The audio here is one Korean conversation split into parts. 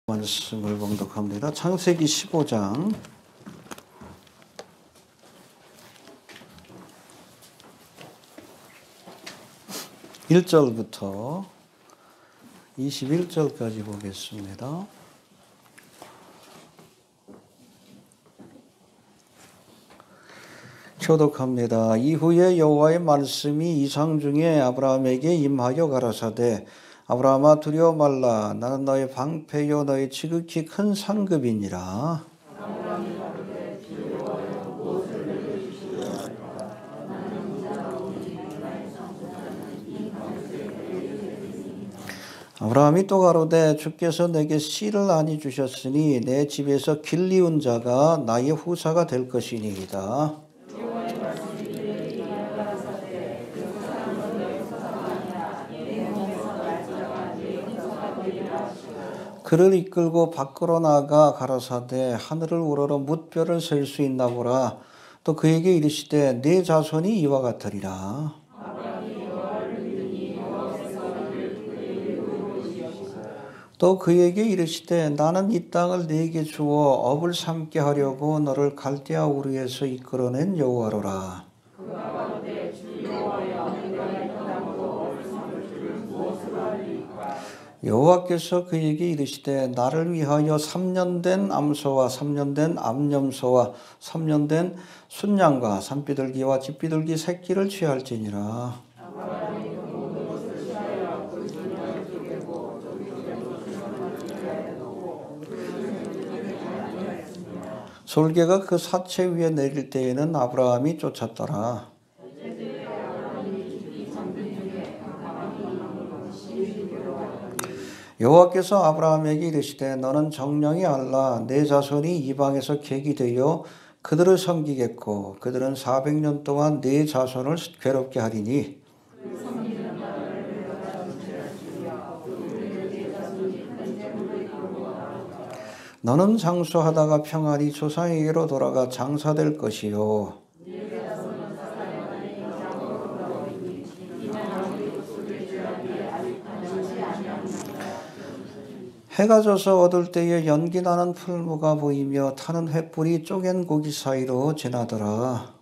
말씀을 봉독합니다. 창세기 15장 1절부터 21절까지 보겠습니다. 교독합니다. 이후에 여호와의 말씀이 이상 중에 아브라함에게 임하여 가라사대 아브라함아 두려워 말라 나는 너의 방패요 너의 지극히 큰 상급이니라. 아브라함이 또 가로되 주께서 내게 씨를 아니 주셨으니 내 집에서 길리운 자가 나의 후사가 될 것이니이다. 그를 이끌고 밖으로 나가 가라사대 하늘을 우러러 뭇별을 셀 수 있나 보라. 또 그에게 이르시되 네 자손이 이와 같으리라. 또 그에게 이르시되 나는 이 땅을 네게 주어 업을 삼게 하려고 너를 갈대아 우르에서 이끌어낸 여호와로라. 여호와께서 그에게 이르시되 나를 위하여 3년 된 암소와 3년 된 암염소와 3년 된 순양과 산비둘기와 집비둘기 새끼를 취할지니라. 솔개가 그 사체 위에 내릴 때에는 아브라함이 쫓았더라. 여호와께서 아브라함에게 이르시되 너는 정령이 알라 내 자손이 이방에서 객이 되어 그들을 섬기겠고 그들은 400년 동안 네 자손을 괴롭게 하리니 너는 장수하다가 평안히 조상에게로 돌아가 장사될 것이요 해가 져서 어두울 때에 연기 나는 풀무가 보이며 타는 횃불이 쪼갠 고기 사이로 지나더라.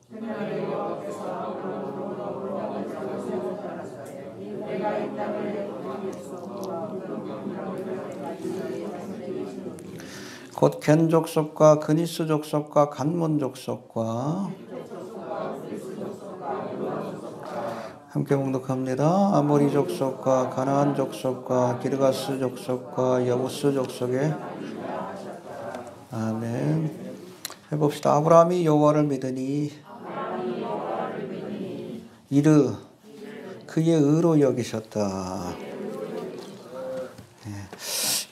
곧 겐 족속과 그니스 족속과 간몬 족속과 함께 봉독합니다. 아모리 족속과 가나안 족속과 기르가스 족속과 여부스 족속의 아멘. 해봅시다. 아브라함이 여호와를 믿으니 이르 그의 의로 여기셨다.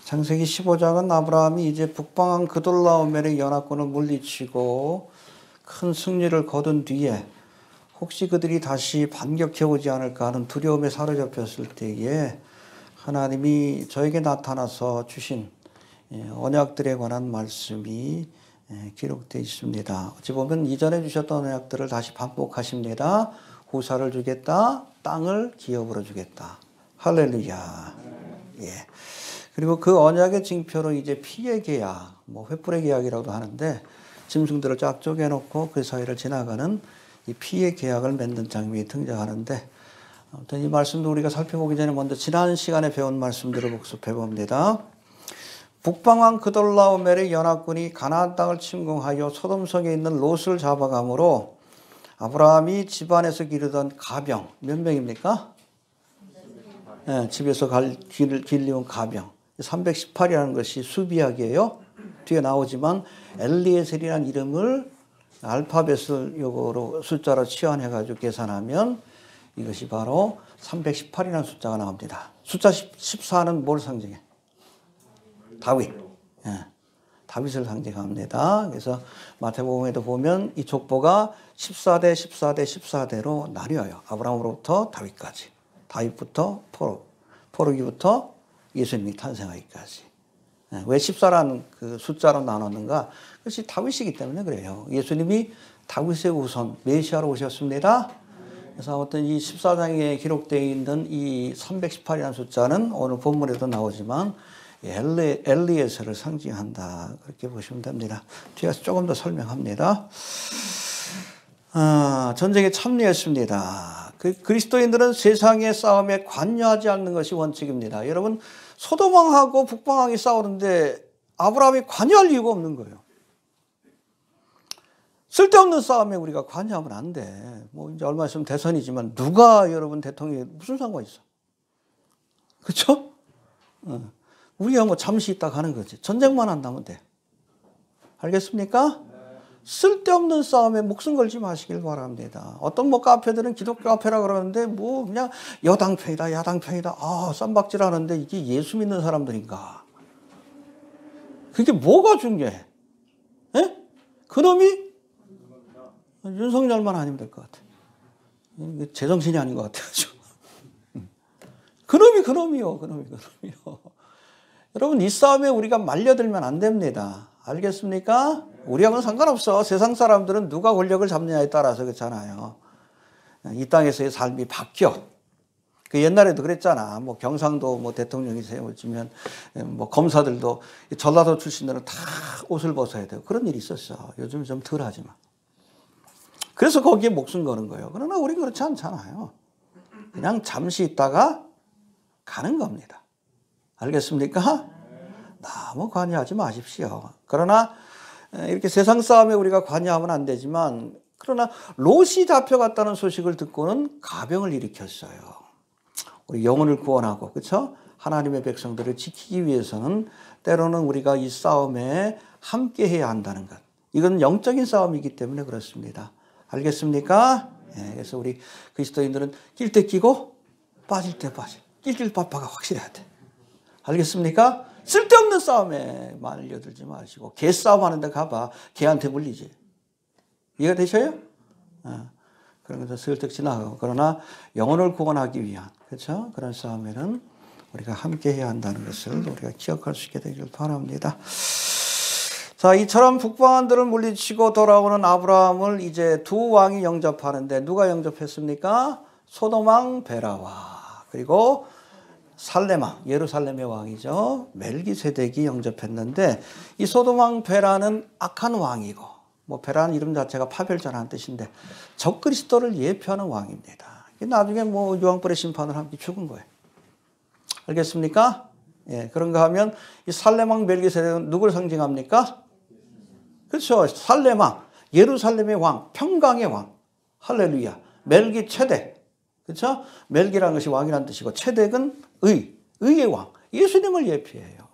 창세기 15장은 아브라함이 이제 북방한 그돌라오멜의 연합군을 물리치고 큰 승리를 거둔 뒤에 혹시 그들이 다시 반격해 오지 않을까 하는 두려움에 사로잡혔을 때에 하나님이 저에게 나타나서 주신 언약들에 관한 말씀이 기록되어 있습니다. 어찌 보면 이전에 주셨던 언약들을 다시 반복하십니다. 후사를 주겠다. 땅을 기업으로 주겠다. 할렐루야. 예. 그리고 그 언약의 징표로 이제 피의 계약, 횃불의 계약이라고도 하는데 짐승들을 쫙 쪼개놓고 그 사이를 지나가는 이 피의 계약을 맺는 장면이 등장하는데 아무튼 이 말씀도 우리가 살펴보기 전에 먼저 지난 시간에 배운 말씀들을 복습해 봅니다. 북방왕 그돌라오멜의 연합군이 가나안 땅을 침공하여 소돔성에 있는 롯을 잡아가므로 아브라함이 집안에서 기르던 가병 몇 명입니까? 네, 집에서 길리운 가병 318이라는 것이 수비약이에요. 뒤에 나오지만 엘리에셀이라는 이름을 알파벳을 요거로 숫자로 치환해가지고 계산하면 이것이 바로 318이라는 숫자가 나옵니다. 숫자 14는 뭘 상징해? 다윗. 예, 다윗을 상징합니다. 그래서 마태복음에도 보면 이 족보가 14대 14대 14대로 나뉘어요. 아브라함으로부터 다윗까지. 다윗부터 포로기부터 예수님이 탄생하기까지. 왜 14라는 그 숫자로 나눴는가? 그것이 다윗이기 때문에 그래요. 예수님이 다윗의 후손 메시아로 오셨습니다. 그래서 어떤 이 14장에 기록되어 있는 이 318이라는 숫자는 오늘 본문에도 나오지만 엘리에서를 상징한다. 그렇게 보시면 됩니다. 뒤에서 조금 더 설명합니다. 전쟁에 참여했습니다. 그리스도인들은 세상의 싸움에 관여하지 않는 것이 원칙입니다. 여러분, 소돔왕하고 북방왕이 싸우는데 아브라함이 관여할 이유가 없는 거예요. 쓸데없는 싸움에 우리가 관여하면 안 돼. 뭐 이제 얼마 있으면 대선이지만 누가 여러분 대통령이 무슨 상관이 있어? 그렇죠? 우리가 뭐 잠시 있다 가는 거지. 전쟁만 안 나면 돼. 알겠습니까? 쓸데없는 싸움에 목숨 걸지 마시길 바랍니다. 어떤 뭐 카페들은 기독교 카페라 그러는데 뭐 그냥 여당 편이다, 야당 편이다. 쌈박질 하는데 이게 예수 믿는 사람들인가? 그게 뭐가 중요해? 에? 그놈이 윤석열만 아니면 될 것 같아. 제정신이 아닌 것 같아가지고. 그놈이요. 여러분, 이 싸움에 우리가 말려들면 안 됩니다. 알겠습니까? 우리하고는 상관없어. 세상 사람들은 누가 권력을 잡느냐에 따라서 그렇잖아요. 이 땅에서의 삶이 바뀌어. 그 옛날에도 그랬잖아. 뭐 경상도 뭐 대통령이 세워지면 뭐 검사들도 전라도 출신들은 다 옷을 벗어야 되고 그런 일이 있었어. 요즘 좀 덜 하지만. 그래서 거기에 목숨 거는 거예요. 그러나 우리는 그렇지 않잖아요. 그냥 잠시 있다가 가는 겁니다. 알겠습니까? 너무 관여하지 마십시오. 그러나 이렇게 세상 싸움에 우리가 관여하면 안 되지만 그러나 롯이 잡혀갔다는 소식을 듣고는 가병을 일으켰어요. 우리 영혼을 구원하고 그렇죠? 하나님의 백성들을 지키기 위해서는 때로는 우리가 이 싸움에 함께 해야 한다는 것. 이건 영적인 싸움이기 때문에 그렇습니다. 알겠습니까? 그래서 우리 그리스도인들은 낄 때 끼고 빠질 때 빠져. 낄낄 빠빠가 확실해야 돼. 알겠습니까? 쓸데없는 싸움에 말려들지 마시고 개싸움 하는데 가봐. 개한테 물리지. 이해가 되셔요? 그런 것도 슬쩍 지나가고 그러나 영혼을 구원하기 위한 그렇죠? 그런 싸움에는 우리가 함께 해야 한다는 것을 우리가 기억할 수 있게 되길 바랍니다. 자, 이처럼 북방한들을 물리치고 돌아오는 아브라함을 이제 두 왕이 영접하는데 누가 영접했습니까? 소돔왕 베라와 그리고 살레마, 예루살렘의 왕이죠. 멜기세덱이 영접했는데 이 소돔왕 베라는 악한 왕이고 뭐 베라는 이름 자체가 파멸자라는 뜻인데 적그리스도를 예표하는 왕입니다. 나중에 뭐 유황불의 심판을 함께 죽은 거예요. 알겠습니까? 예, 그런가 하면 이 살레망 멜기세덱은 누구를 상징합니까? 그렇죠. 살레망, 예루살렘의 왕, 평강의 왕. 할렐루야. 멜기 체덱. 그렇죠? 멜기라는 것이 왕이라는 뜻이고 체덱은 의의 왕. 예수님을 예표해요.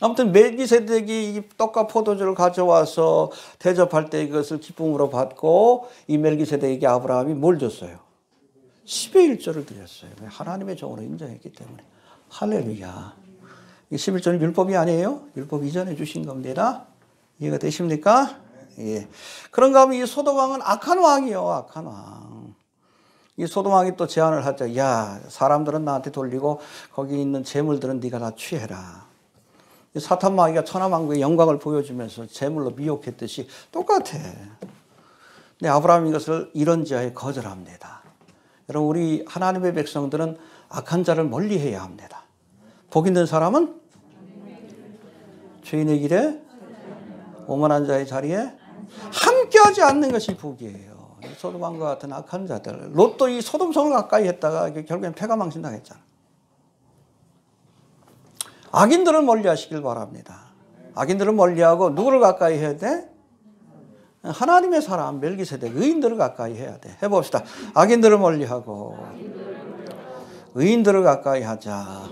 아무튼 멜기세덱이 떡과 포도주를 가져와서 대접할 때 이것을 기쁨으로 받고 이 멜기세덱에게 아브라함이 뭘 줬어요? 10의 1조를 드렸어요. 하나님의 종으로 인정했기 때문에. 할렐루야. 이 11조는 율법이 아니에요. 율법 이전에 주신 겁니다. 이해가 되십니까? 예. 그런가 하면 이 소돔왕은 악한 왕이요. 악한 왕. 이 소돔왕이 또 제안을 하죠. 야, 사람들은 나한테 돌리고 거기 있는 재물들은 네가 다 취해라. 사탄마귀가 천하만국의 영광을 보여주면서 재물로 미혹했듯이 똑같아. 근데 아브라함이 이것을 이런지하에 거절합니다. 여러분, 우리 하나님의 백성들은 악한 자를 멀리해야 합니다. 복 있는 사람은 죄인의 길에 오만한 자의 자리에 함께하지 않는 것이 복이에요. 소돔왕과 같은 악한 자들. 롯도 이 소돔성을 가까이 했다가 결국엔 패가 망신당했잖아. 악인들을 멀리하시길 바랍니다. 악인들을 멀리하고 누구를 가까이 해야 돼? 하나님의 사람 멜기세덱 의인들을 가까이 해야 돼. 해봅시다. 악인들을 멀리하고 의인들을 가까이 하자.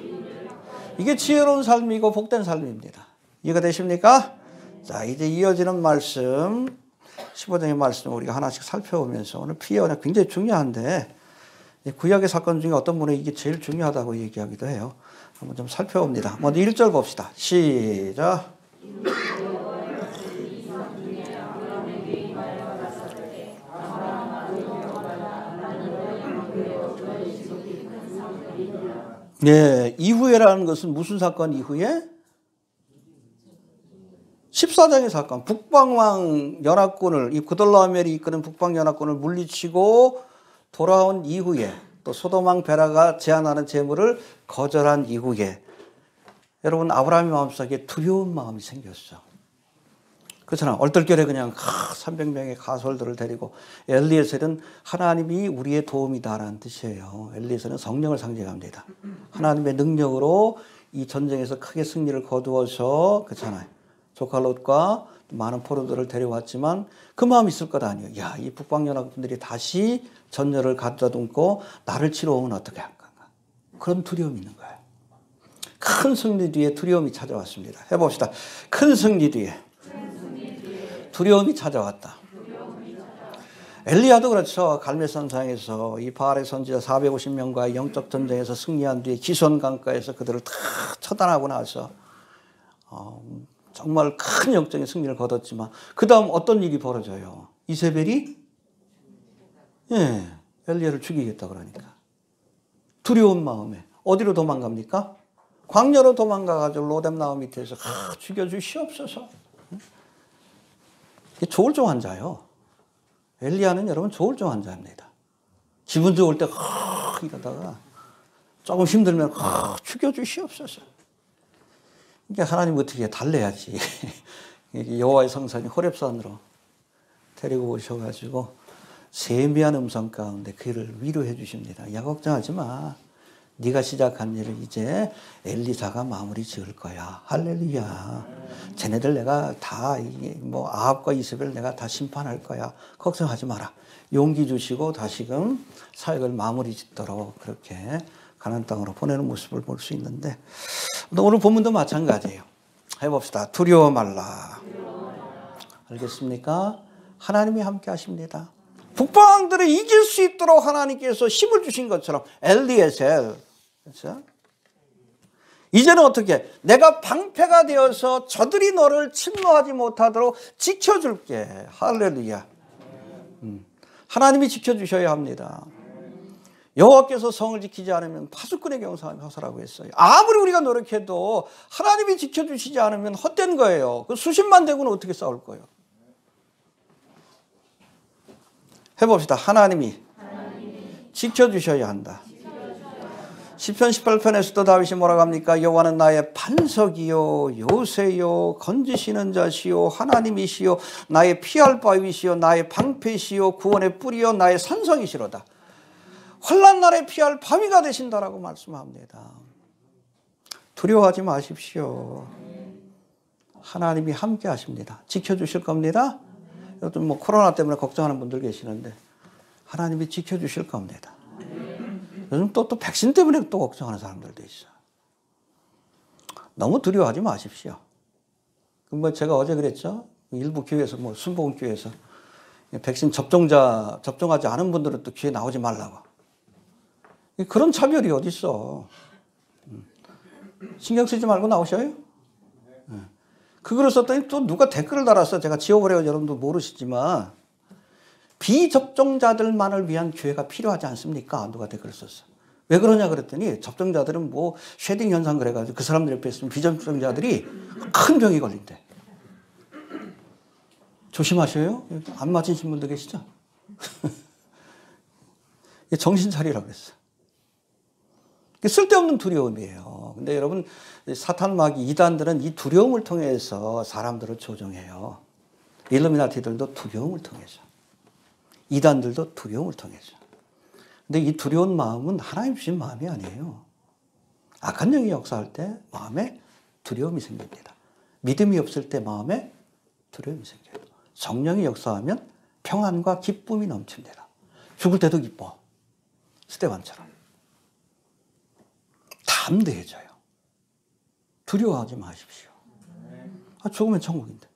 이게 지혜로운 삶이고 복된 삶입니다. 이해가 되십니까? 자, 이제 이어지는 말씀 15장의 말씀을 우리가 하나씩 살펴보면서 오늘 피해가 굉장히 중요한데 구약의 사건 중에 어떤 분은 이게 제일 중요하다고 얘기하기도 해요. 한번 좀 살펴봅니다. 먼저 1절 봅시다. 시작. 네, 이후에라는 것은 무슨 사건 이후에? 14장의 사건. 북방왕 연합군을, 이 구돌라오멜이 이끄는 북방 연합군을 물리치고 돌아온 이후에 또 소돔왕 베라가 제안하는 재물을 거절한 이후에 여러분 아브라함의 마음속에 두려운 마음이 생겼어. 그렇잖아. 얼떨결에 그냥 300명의 가솔들을 데리고, 엘리에셀은 하나님이 우리의 도움이다라는 뜻이에요. 엘리에셀은 성령을 상징합니다. 하나님의 능력으로 이 전쟁에서 크게 승리를 거두어서, 그렇잖아요. 조카 롯과 많은 포로들을 데려왔지만 그 마음이 있을 것 아니에요. 야, 이 북방연합군들이 다시 전열을 가둬놓고 나를 치러 오면 어떻게 할까? 그런 두려움이 있는 거예요. 큰 승리 뒤에 두려움이 찾아왔습니다. 해봅시다. 큰 승리 뒤에 두려움이 찾아왔다. 엘리야도 그렇죠. 갈멜산상에서 이 바알의 선지자 450명과의 영적 전쟁에서 승리한 뒤에 기손 강가에서 그들을 다 처단하고 나서 정말 큰 영적인 승리를 거뒀지만 그 다음 어떤 일이 벌어져요? 이세벨이 엘리야를 죽이겠다 그러니까 두려운 마음에 어디로 도망갑니까? 광야로 도망가가지고 로뎀 나무 밑에서 죽여주시옵소서. 조울증 환자예요. 엘리야는 여러분 조울증 환자입니다. 기분 좋을 때 이러다가 조금 힘들면 죽여주시옵소서. 그러니까 하나님 어떻게 달래야지. 여호와의 성산이 호렙산으로 데리고 오셔가지고 세미한 음성 가운데 그를 위로해 주십니다. 야, 걱정하지 마. 네가 시작한 일을 이제 엘리사가 마무리 지을 거야. 할렐루야. 쟤네들 내가 다 아합과 이세벨 내가 다 심판할 거야. 걱정하지 마라. 용기 주시고 다시금 사역을 마무리 짓도록 그렇게 가나안 땅으로 보내는 모습을 볼 수 있는데, 오늘 본문도 마찬가지예요. 해봅시다. 두려워 말라. 알겠습니까? 하나님이 함께 하십니다. 북방들을 이길 수 있도록 하나님께서 힘을 주신 것처럼 엘리에셀, 그렇죠? 이제는 어떻게? 내가 방패가 되어서 저들이 너를 침노하지 못하도록 지켜줄게. 할렐루야. 하나님이 지켜주셔야 합니다. 여호와께서 성을 지키지 않으면 파수꾼의 경상함이 허사라고 했어요. 아무리 우리가 노력해도 하나님이 지켜주시지 않으면 헛된 거예요. 그 수십만 대군은 어떻게 싸울 거예요? 해봅시다. 하나님이 지켜주셔야 한다. 시편 18편에서도 다윗이 뭐라고 합니까? 여호와는 나의 반석이요 요새요 건지시는 자시요 하나님이시요 나의 피할 바위시요 나의 방패시요 구원의 뿌리요 나의 산성이시로다. 환난 날에 피할 바위가 되신다라고 말씀합니다. 두려워하지 마십시오. 하나님이 함께 하십니다. 지켜주실 겁니다. 요즘 코로나 때문에 걱정하는 분들 계시는데 하나님이 지켜주실 겁니다. 요즘 또 백신 때문에 또 걱정하는 사람들도 있어요. 너무 두려워하지 마십시오. 제가 어제 그랬죠. 일부 교회에서 순복음교회에서 백신 접종하지 않은 분들은 또 교회 나오지 말라고. 그런 차별이 어디 있어? 신경 쓰지 말고 나오셔요. 그거를 썼더니 또 누가 댓글을 달았어. 제가 지워버려서 여러분도 모르시지만 비접종자들만을 위한 교회가 필요하지 않습니까? 누가 댓글을 썼어. 왜 그러냐 그랬더니 접종자들은 쉐딩 현상 그래가지고 그 사람들 옆에 있으면 비접종자들이 큰 병이 걸린대. 조심하셔요. 안 맞으신 분도 계시죠? 정신 차리라고 그랬어. 쓸데없는 두려움이에요. 근데 여러분, 사탄 마귀 이단들은 이 두려움을 통해서 사람들을 조종해요. 일루미나티들도 두려움을 통해서. 이단들도 두려움을 통해서. 근데 이 두려운 마음은 하나님 주신 마음이 아니에요. 악한 영이 역사할 때 마음에 두려움이 생깁니다. 믿음이 없을 때 마음에 두려움이 생겨요. 성령이 역사하면 평안과 기쁨이 넘칩니다. 죽을 때도 기뻐. 스데반처럼. 담대해져요. 두려워하지 마십시오. 죽으면 천국인데.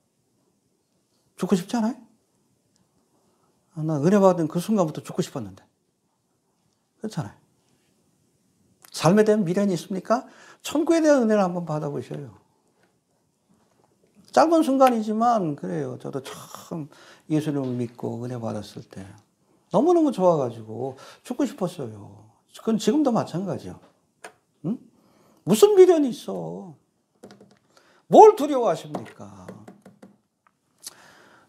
죽고 싶지 않아요? 나 은혜 받은 그 순간부터 죽고 싶었는데. 그렇잖아요. 삶에 대한 미련이 있습니까? 천국에 대한 은혜를 한번 받아보셔요. 짧은 순간이지만 그래요. 저도 참 예수님을 믿고 은혜 받았을 때 너무너무 좋아가지고 죽고 싶었어요. 그건 지금도 마찬가지요. 응? 무슨 미련이 있어? 뭘 두려워하십니까?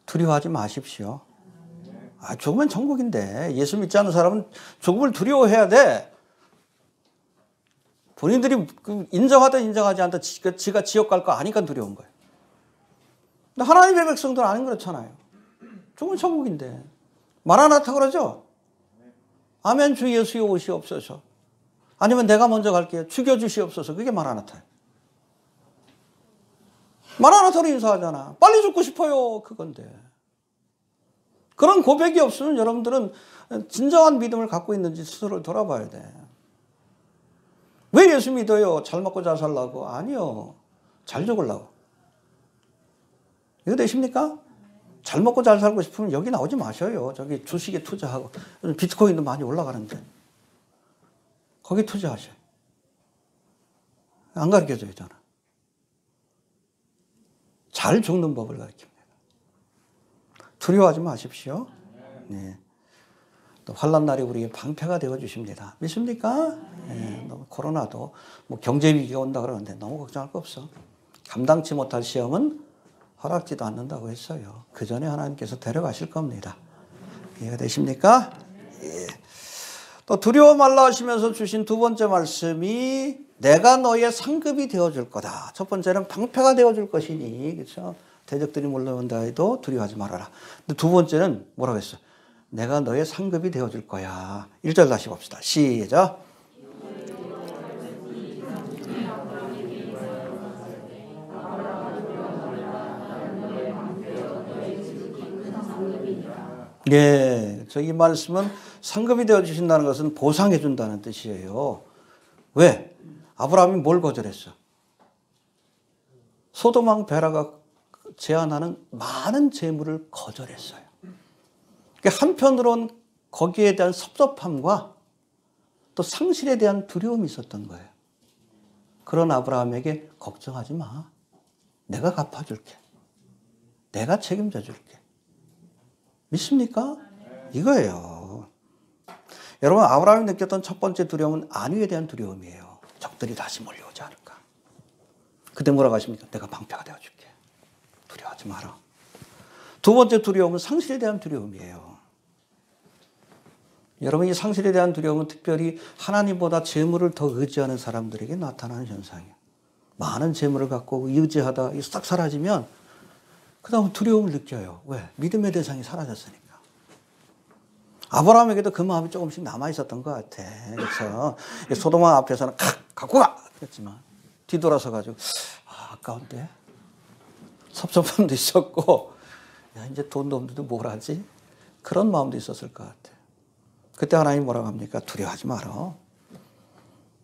두려워하지 마십시오. 죽으면 천국인데 예수 믿지 않는 사람은 죽음을 두려워해야 돼. 본인들이 인정하든 인정하지 않든 지가 지옥 갈 거 아니까 두려운 거예요. 근데 하나님의 백성들은 안 그렇잖아요. 좋은 천국인데. 마라나타 그러죠? 아멘 주 예수여 오시옵소서. 아니면 내가 먼저 갈게요. 죽여주시옵소서. 그게 마라나타예요. 마라나타로 인사하잖아. 빨리 죽고 싶어요. 그건데. 그런 고백이 없으면 여러분들은 진정한 믿음을 갖고 있는지 스스로를 돌아봐야 돼. 왜 예수 믿어요? 잘 먹고 잘 살라고? 아니요. 잘 죽으려고. 이거 되십니까? 잘 먹고 잘 살고 싶으면 여기 나오지 마셔요. 저기 주식에 투자하고. 비트코인도 많이 올라가는데. 거기 투자하셔요. 안 가르쳐줘요, 저는. 잘 죽는 법을 가르칩니다. 두려워하지 마십시오. 네. 또 환난 날이 우리에게 방패가 되어 주십니다. 믿습니까? 네. 너무 코로나도 뭐 경제 위기가 온다 그러는데 너무 걱정할 거 없어. 감당치 못할 시험은 허락지도 않는다고 했어요. 그 전에 하나님께서 데려가실 겁니다. 이해가 되십니까? 예. 또 두려워 말라 하시면서 주신 두 번째 말씀이 내가 너의 상급이 되어줄 거다. 첫 번째는 방패가 되어줄 것이니, 그렇죠? 대적들이 몰려온다 해도 두려워하지 말아라. 근데 두 번째는 뭐라고 했어? 내가 너의 상급이 되어줄 거야. 1절 다시 봅시다. 시작. 예, 이 말씀은 상급이 되어주신다는 것은 보상해 준다는 뜻이에요. 왜? 아브라함이 뭘 거절했어? 소돔왕 베라가 제안하는 많은 재물을 거절했어요. 그러니까 한편으로는 거기에 대한 섭섭함과 또 상실에 대한 두려움이 있었던 거예요. 그런 아브라함에게 걱정하지 마. 내가 갚아줄게. 내가 책임져 줄게. 믿습니까? 이거예요. 여러분, 아브라함이 느꼈던 첫 번째 두려움은 안위에 대한 두려움이에요. 적들이 다시 몰려오지 않을까. 그때 뭐라고 하십니까? 내가 방패가 되어줄게. 두려워하지 마라. 두 번째 두려움은 상실에 대한 두려움이에요. 여러분, 이 상실에 대한 두려움은 특별히 하나님보다 재물을 더 의지하는 사람들에게 나타나는 현상이에요. 많은 재물을 갖고 의지하다 싹 사라지면 그 다음 두려움을 느껴요. 왜? 믿음의 대상이 사라졌으니까. 아브라함에게도 그 마음이 조금씩 남아있었던 것 같아. 그래서 소돔왕 앞에서는 갖고 가! 그랬지만 뒤돌아서 가지고 아까운데? 섭섭함도 있었고 야, 이제 돈도 없는데 뭘 하지? 그런 마음도 있었을 것 같아. 그때 하나님 뭐라고 합니까? 두려워하지 마라.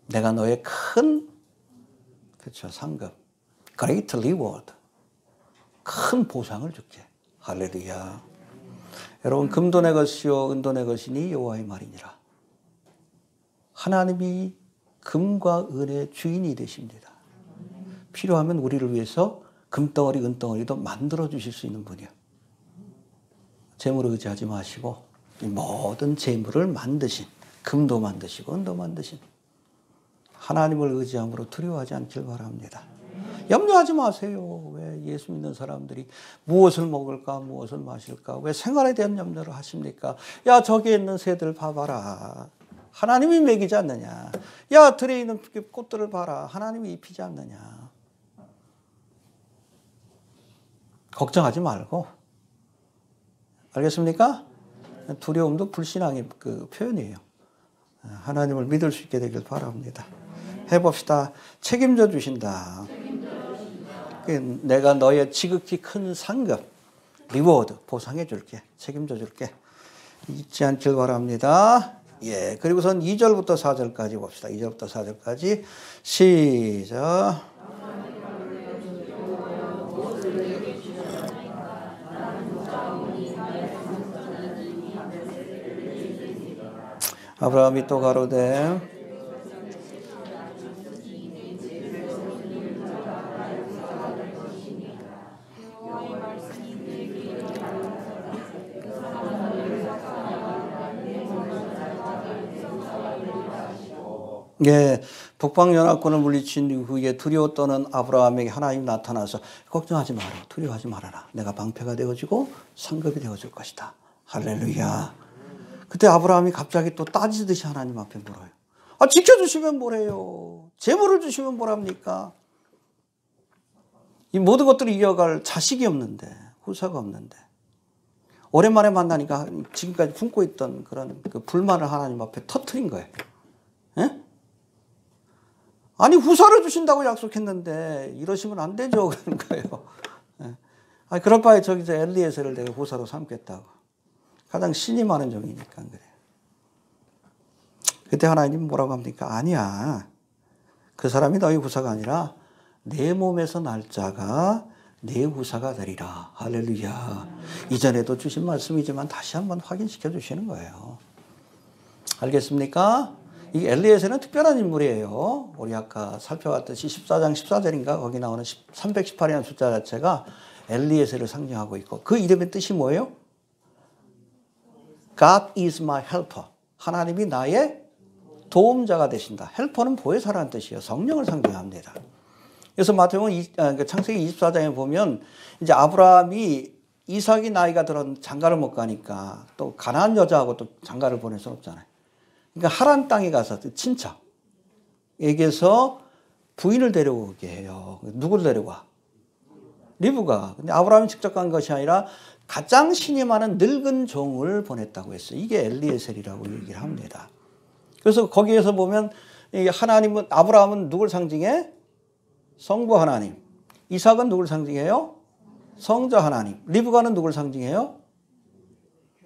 내가 너의 큰 그렇죠, 상급, great reward, 큰 보상을 줄게. 할렐루야. 여러분, 금도 내 것이요 은도 내 것이니 여호와의 말이니라. 하나님이 금과 은의 주인이 되십니다. 필요하면 우리를 위해서 금덩어리 은덩어리도 만들어 주실 수 있는 분이요. 재물을 의지하지 마시고 이 모든 재물을 만드신, 금도 만드시고 은도 만드신 하나님을 의지함으로 두려워하지 않길 바랍니다. 염려하지 마세요. 왜 예수 믿는 사람들이 무엇을 먹을까, 무엇을 마실까, 왜 생활에 대한 염려를 하십니까? 야, 저기에 있는 새들 봐봐라. 하나님이 먹이지 않느냐. 야, 들에 있는 꽃들을 봐라. 하나님이 입히지 않느냐. 걱정하지 말고. 알겠습니까? 두려움도 불신앙의 그 표현이에요. 하나님을 믿을 수 있게 되길 바랍니다. 해봅시다. 책임져 주신다. 내가 너의 지극히 큰 상급, 리워드, 보상해 줄게. 책임져 줄게. 잊지 않길 바랍니다. 예. 그리고선 2절부터 4절까지 봅시다. 2절부터 4절까지. 시작. 아브라함이 또 가로되 예, 북방연합군을 물리친 이후에 두려워 떠는 아브라함에게 하나님이 나타나서 걱정하지 마라. 두려워하지 말아라. 내가 방패가 되어지고 상급이 되어줄 것이다. 할렐루야. 그때 아브라함이 갑자기 또 따지듯이 하나님 앞에 물어요. 아, 지켜주시면 뭐래요? 재물을 주시면 뭐랍니까? 이 모든 것들을 이어갈 자식이 없는데, 후사가 없는데, 오랜만에 만나니까 지금까지 품고 있던 그런 그 불만을 하나님 앞에 터트린 거예요. 예? 아니, 후사를 주신다고 약속했는데 이러시면 안 되죠. 그런 거예요. 예. 아니, 그럴 바에 저기 저 엘리에셀을 내가 후사로 삼겠다고. 가장 신이 많은 종이니까 그래요. 그때 하나님 뭐라고 합니까? 아니야. 그 사람이 너희 후사가 아니라 내 몸에서 날 자가 내 후사가 되리라. 할렐루야. 이전에도 주신 말씀이지만 다시 한번 확인시켜 주시는 거예요. 알겠습니까? 이 엘리에셀은 특별한 인물이에요. 우리 아까 살펴봤듯이 14장 14절인가 거기 나오는 318이라는 숫자 자체가 엘리에셀을 상징하고 있고 그 이름의 뜻이 뭐예요? God is my helper. 하나님이 나의 도움자가 되신다. 헬퍼는 보혜사라는 뜻이에요. 성령을 상징합니다. 그래서 마태복음 창세기 24장에 보면 이제 아브라함이 이삭이 나이가 들어 장가를 못 가니까 또 가나안 여자하고 또 장가를 보낼 수는 없잖아요. 그러니까 하란 땅에 가서 친척에게서 부인을 데려오게 해요. 누구를 데려와? 리브가. 근데 아브라함이 직접 간 것이 아니라 가장 신이 많은 늙은 종을 보냈다고 했어요. 이게 엘리에셀이라고 얘기를 합니다. 그래서 거기에서 보면 하나님은 아브라함은 누굴 상징해? 성부 하나님. 이삭은 누굴 상징해요? 성자 하나님. 리브가는 누굴 상징해요?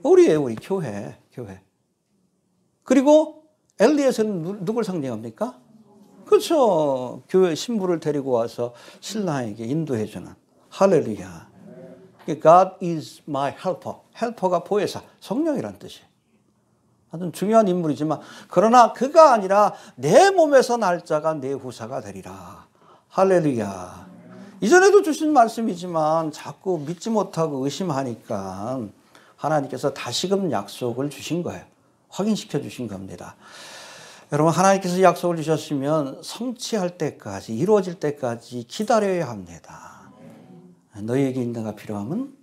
우리예요, 우리 교회. 그리고 엘리에셀은 누굴 상징합니까? 그렇죠. 교회 신부를 데리고 와서 신랑에게 인도해주는. 할렐루야. God is my helper. 헬퍼가 보혜사, 성령이란 뜻이에요. 아주 중요한 인물이지만 그러나 그가 아니라 내 몸에서 날 자가 내 후사가 되리라. 할렐루야. 이전에도 주신 말씀이지만 자꾸 믿지 못하고 의심하니까 하나님께서 다시금 약속을 주신 거예요. 확인시켜 주신 겁니다. 여러분, 하나님께서 약속을 주셨으면 성취할 때까지, 이루어질 때까지 기다려야 합니다. 너희에게 인내가 필요하면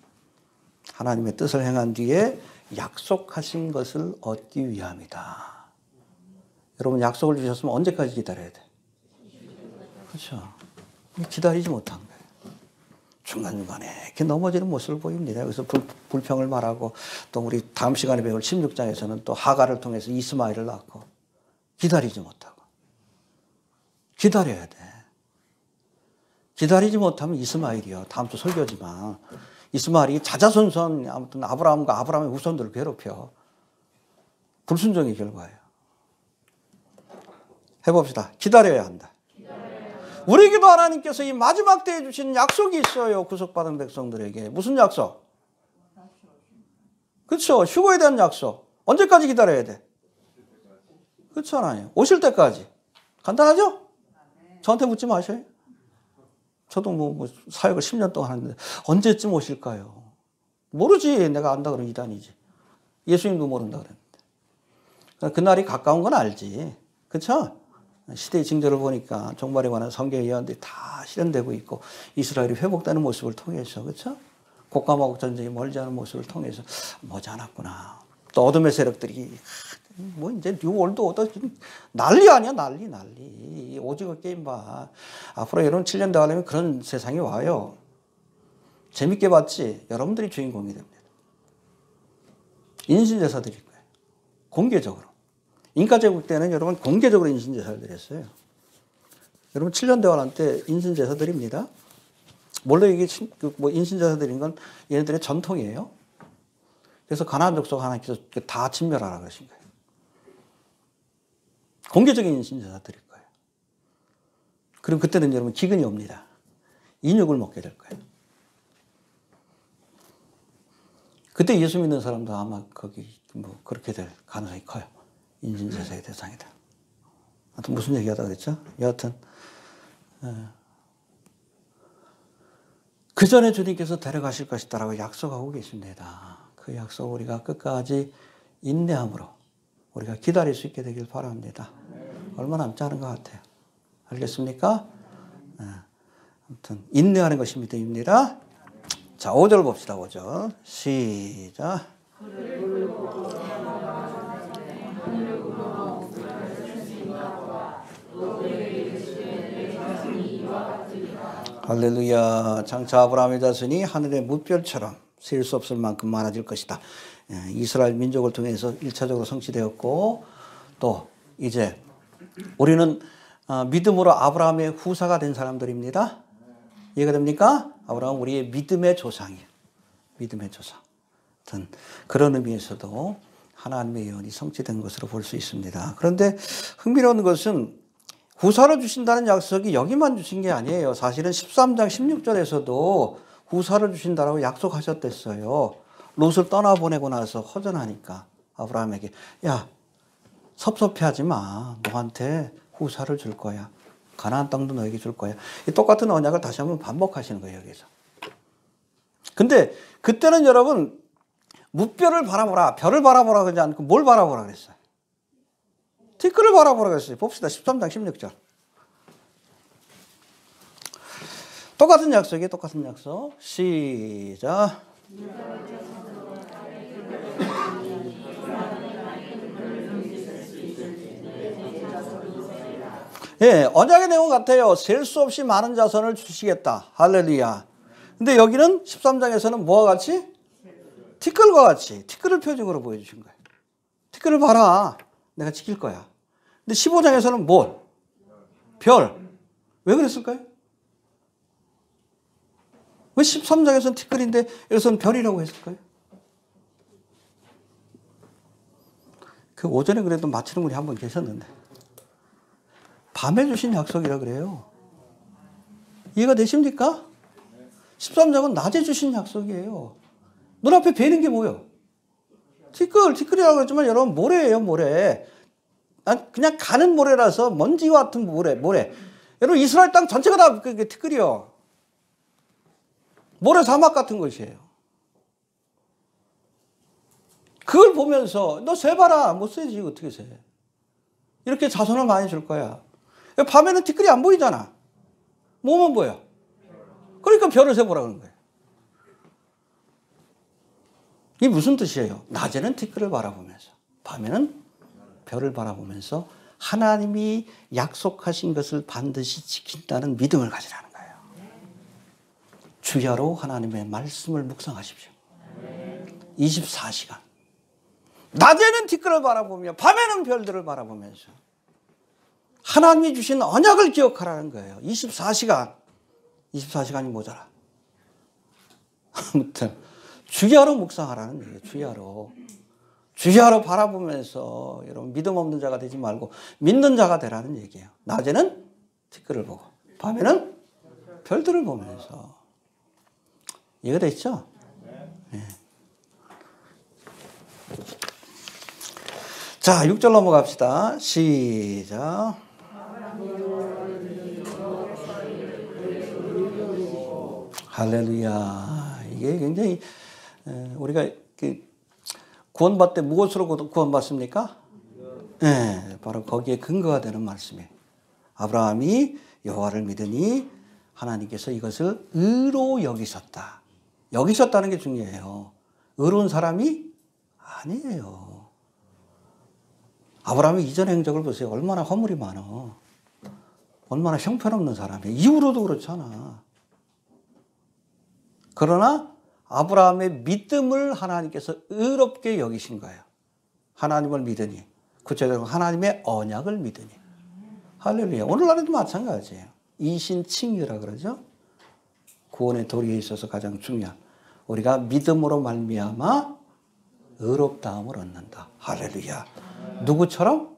하나님의 뜻을 행한 뒤에 약속하신 것을 얻기 위함이다. 여러분, 약속을 주셨으면 언제까지 기다려야 돼? 그렇죠. 기다리지 못한 거예요. 중간중간에 이렇게 넘어지는 모습을 보입니다. 그래서 불평을 말하고 또 우리 다음 시간에 배울 16장에서는 또 하가를 통해서 이스마엘을 낳고 기다리지 못하고. 기다려야 돼. 기다리지 못하면 이스마엘이요. 다음 주 설교지만 이스마엘이 자자손손 아무튼 아브라함과 아브라함의 후손들을 괴롭혀. 불순종의 결과예요. 해봅시다. 기다려야 한다. 우리에게도 하나님께서 이 마지막 때에 주신 약속이 있어요. 구속받은 백성들에게. 무슨 약속? 그렇죠. 휴거에 대한 약속. 언제까지 기다려야 돼? 그렇잖아요. 오실 때까지. 간단하죠? 저한테 묻지 마셔요. 저도 뭐 사역을 10년 동안 하는데 언제쯤 오실까요? 모르지. 내가 안다 그러면 이단이지. 예수님도 모른다 그랬는데. 그날이 가까운 건 알지. 그렇죠? 시대의 징조를 보니까 종말에 관한 성경의 예언들이 다 실현되고 있고 이스라엘이 회복되는 모습을 통해서 그렇죠? 곡과 마곡 전쟁이 멀지 않은 모습을 통해서 머지않았구나. 또 어둠의 세력들이 뭐 이제 뉴월드 오더 난리 아니야 난리. 오징어 게임 봐. 앞으로 여러분 7년 더 하려면 그런 세상이 와요. 재밌게 봤지. 여러분들이 주인공이 됩니다. 인신제사 드릴 거예요. 공개적으로. 인가제국 때는 여러분 공개적으로 인신제사를 드렸어요. 여러분 7년 대환란 때 인신제사 드립니다. 원래 이게 뭐 인신제사 드린 건 얘네들의 전통이에요. 그래서 가나안 족속 하나님께서 다 진멸하라 그러신 거예요. 공개적인 인신제사 드릴 거예요. 그럼 그때는 여러분 기근이 옵니다. 인육을 먹게 될 거예요. 그때 예수 믿는 사람도 아마 거기 뭐 그렇게 될 가능성이 커요. 인신제사의 대상이다. 하여튼 무슨 얘기하다 그랬죠? 여하튼 그 전에 주님께서 데려가실 것이다라고 약속하고 계십니다. 그 약속 우리가 끝까지 인내함으로 우리가 기다릴 수 있게 되길 바랍니다. 얼마 남지 않은 것 같아요. 알겠습니까? 아무튼 인내하는 것이 믿음입니다. 자, 5절 봅시다. 5절 시작. 할렐루야. 장차 아브라함의 자손이 하늘의 무별처럼 셀 수 없을 만큼 많아질 것이다. 이스라엘 민족을 통해서 1차적으로 성취되었고, 또 이제 우리는 믿음으로 아브라함의 후사가 된 사람들입니다. 이해가 됩니까? 아브라함은 우리의 믿음의 조상이에요. 믿음의 조상. 그런 의미에서도 하나님의 예언이 성취된 것으로 볼 수 있습니다. 그런데 흥미로운 것은 후사를 주신다는 약속이 여기만 주신 게 아니에요. 사실은 13장 16절에서도 후사를 주신다라고 약속하셨댔어요. 롯을 떠나보내고 나서 허전하니까 아브라함에게, 야, 섭섭해하지 마. 너한테 후사를 줄 거야. 가나안 땅도 너에게 줄 거야. 이 똑같은 언약을 다시 한번 반복하시는 거예요, 여기서. 근데 그때는 여러분 무별을 바라보라, 별을 바라보라 그러지 않고 뭘 바라보라 그랬어요? 티끌을 바라보라 그랬어요. 봅시다. 13장 16절. 똑같은 약속이에요. 똑같은 약속. 시작. 예, 언약의 내용 같아요. 셀 수 없이 많은 자손을 주시겠다. 할렐루야. 근데 여기는 13장에서는 뭐와 같이? 티끌과 같이, 티끌을 표징으로 보여주신 거예요. 티끌을 봐라. 내가 지킬 거야. 근데 15장에서는 뭘? 별. 왜 그랬을까요? 왜 13장에서는 티끌인데 여기서는 별이라고 했을까요? 그 오전에 그래도 맞히는 분이 한 분 계셨는데. 밤에 주신 약속이라 그래요. 이해가 되십니까? 13장은 낮에 주신 약속이에요. 눈앞에 뵈는 게 뭐예요? 티끌이라고 했지만 여러분 모래예요, 모래. 그냥 가는 모래라서 먼지와 같은 모래. 여러분 이스라엘 땅 전체가 다 티끌이요. 모래 사막 같은 것이에요. 그걸 보면서 너 세봐라. 못 세지 어떻게 세. 이렇게 자손을 많이 줄 거야. 밤에는 티끌이 안 보이잖아. 뭐만 보여. 그러니까 별을 세보라 그러는 거예요. 이게 무슨 뜻이에요? 낮에는 티끌을 바라보면서 밤에는 별을 바라보면서 하나님이 약속하신 것을 반드시 지킨다는 믿음을 가지라는 거예요. 주야로 하나님의 말씀을 묵상하십시오. 24시간. 낮에는 티끌을 바라보며 밤에는 별들을 바라보면서 하나님이 주신 언약을 기억하라는 거예요. 24시간. 24시간이 모자라. 아무튼 주야로 묵상하라는 얘기예요. 주야로 바라보면서 여러분 믿음 없는 자가 되지 말고 믿는 자가 되라는 얘기예요. 낮에는 티끌을 보고 밤에는 별들을 보면서. 이해가 됐죠? 네. 자, 6절 넘어갑시다. 시작. 할렐루야. 이게 굉장히 우리가 구원받을 때 무엇으로 구원받습니까? 네, 바로 거기에 근거가 되는 말씀이에요. 아브라함이 여호와를 믿으니 하나님께서 이것을 의로 여기셨다. 여기셨다는 게 중요해요. 의로운 사람이 아니에요. 아브라함의 이전 행적을 보세요. 얼마나 허물이 많아. 얼마나 형편없는 사람이에요. 이후로도 그렇잖아. 그러나 아브라함의 믿음을 하나님께서 의롭게 여기신 거예요. 하나님을 믿으니. 구체적으로 하나님의 언약을 믿으니. 할렐루야. 오늘날에도 마찬가지예요. 이신칭유라 그러죠. 구원의 도리에 있어서 가장 중요한. 우리가 믿음으로 말미암아 의롭다함을 얻는다. 할렐루야. 누구처럼?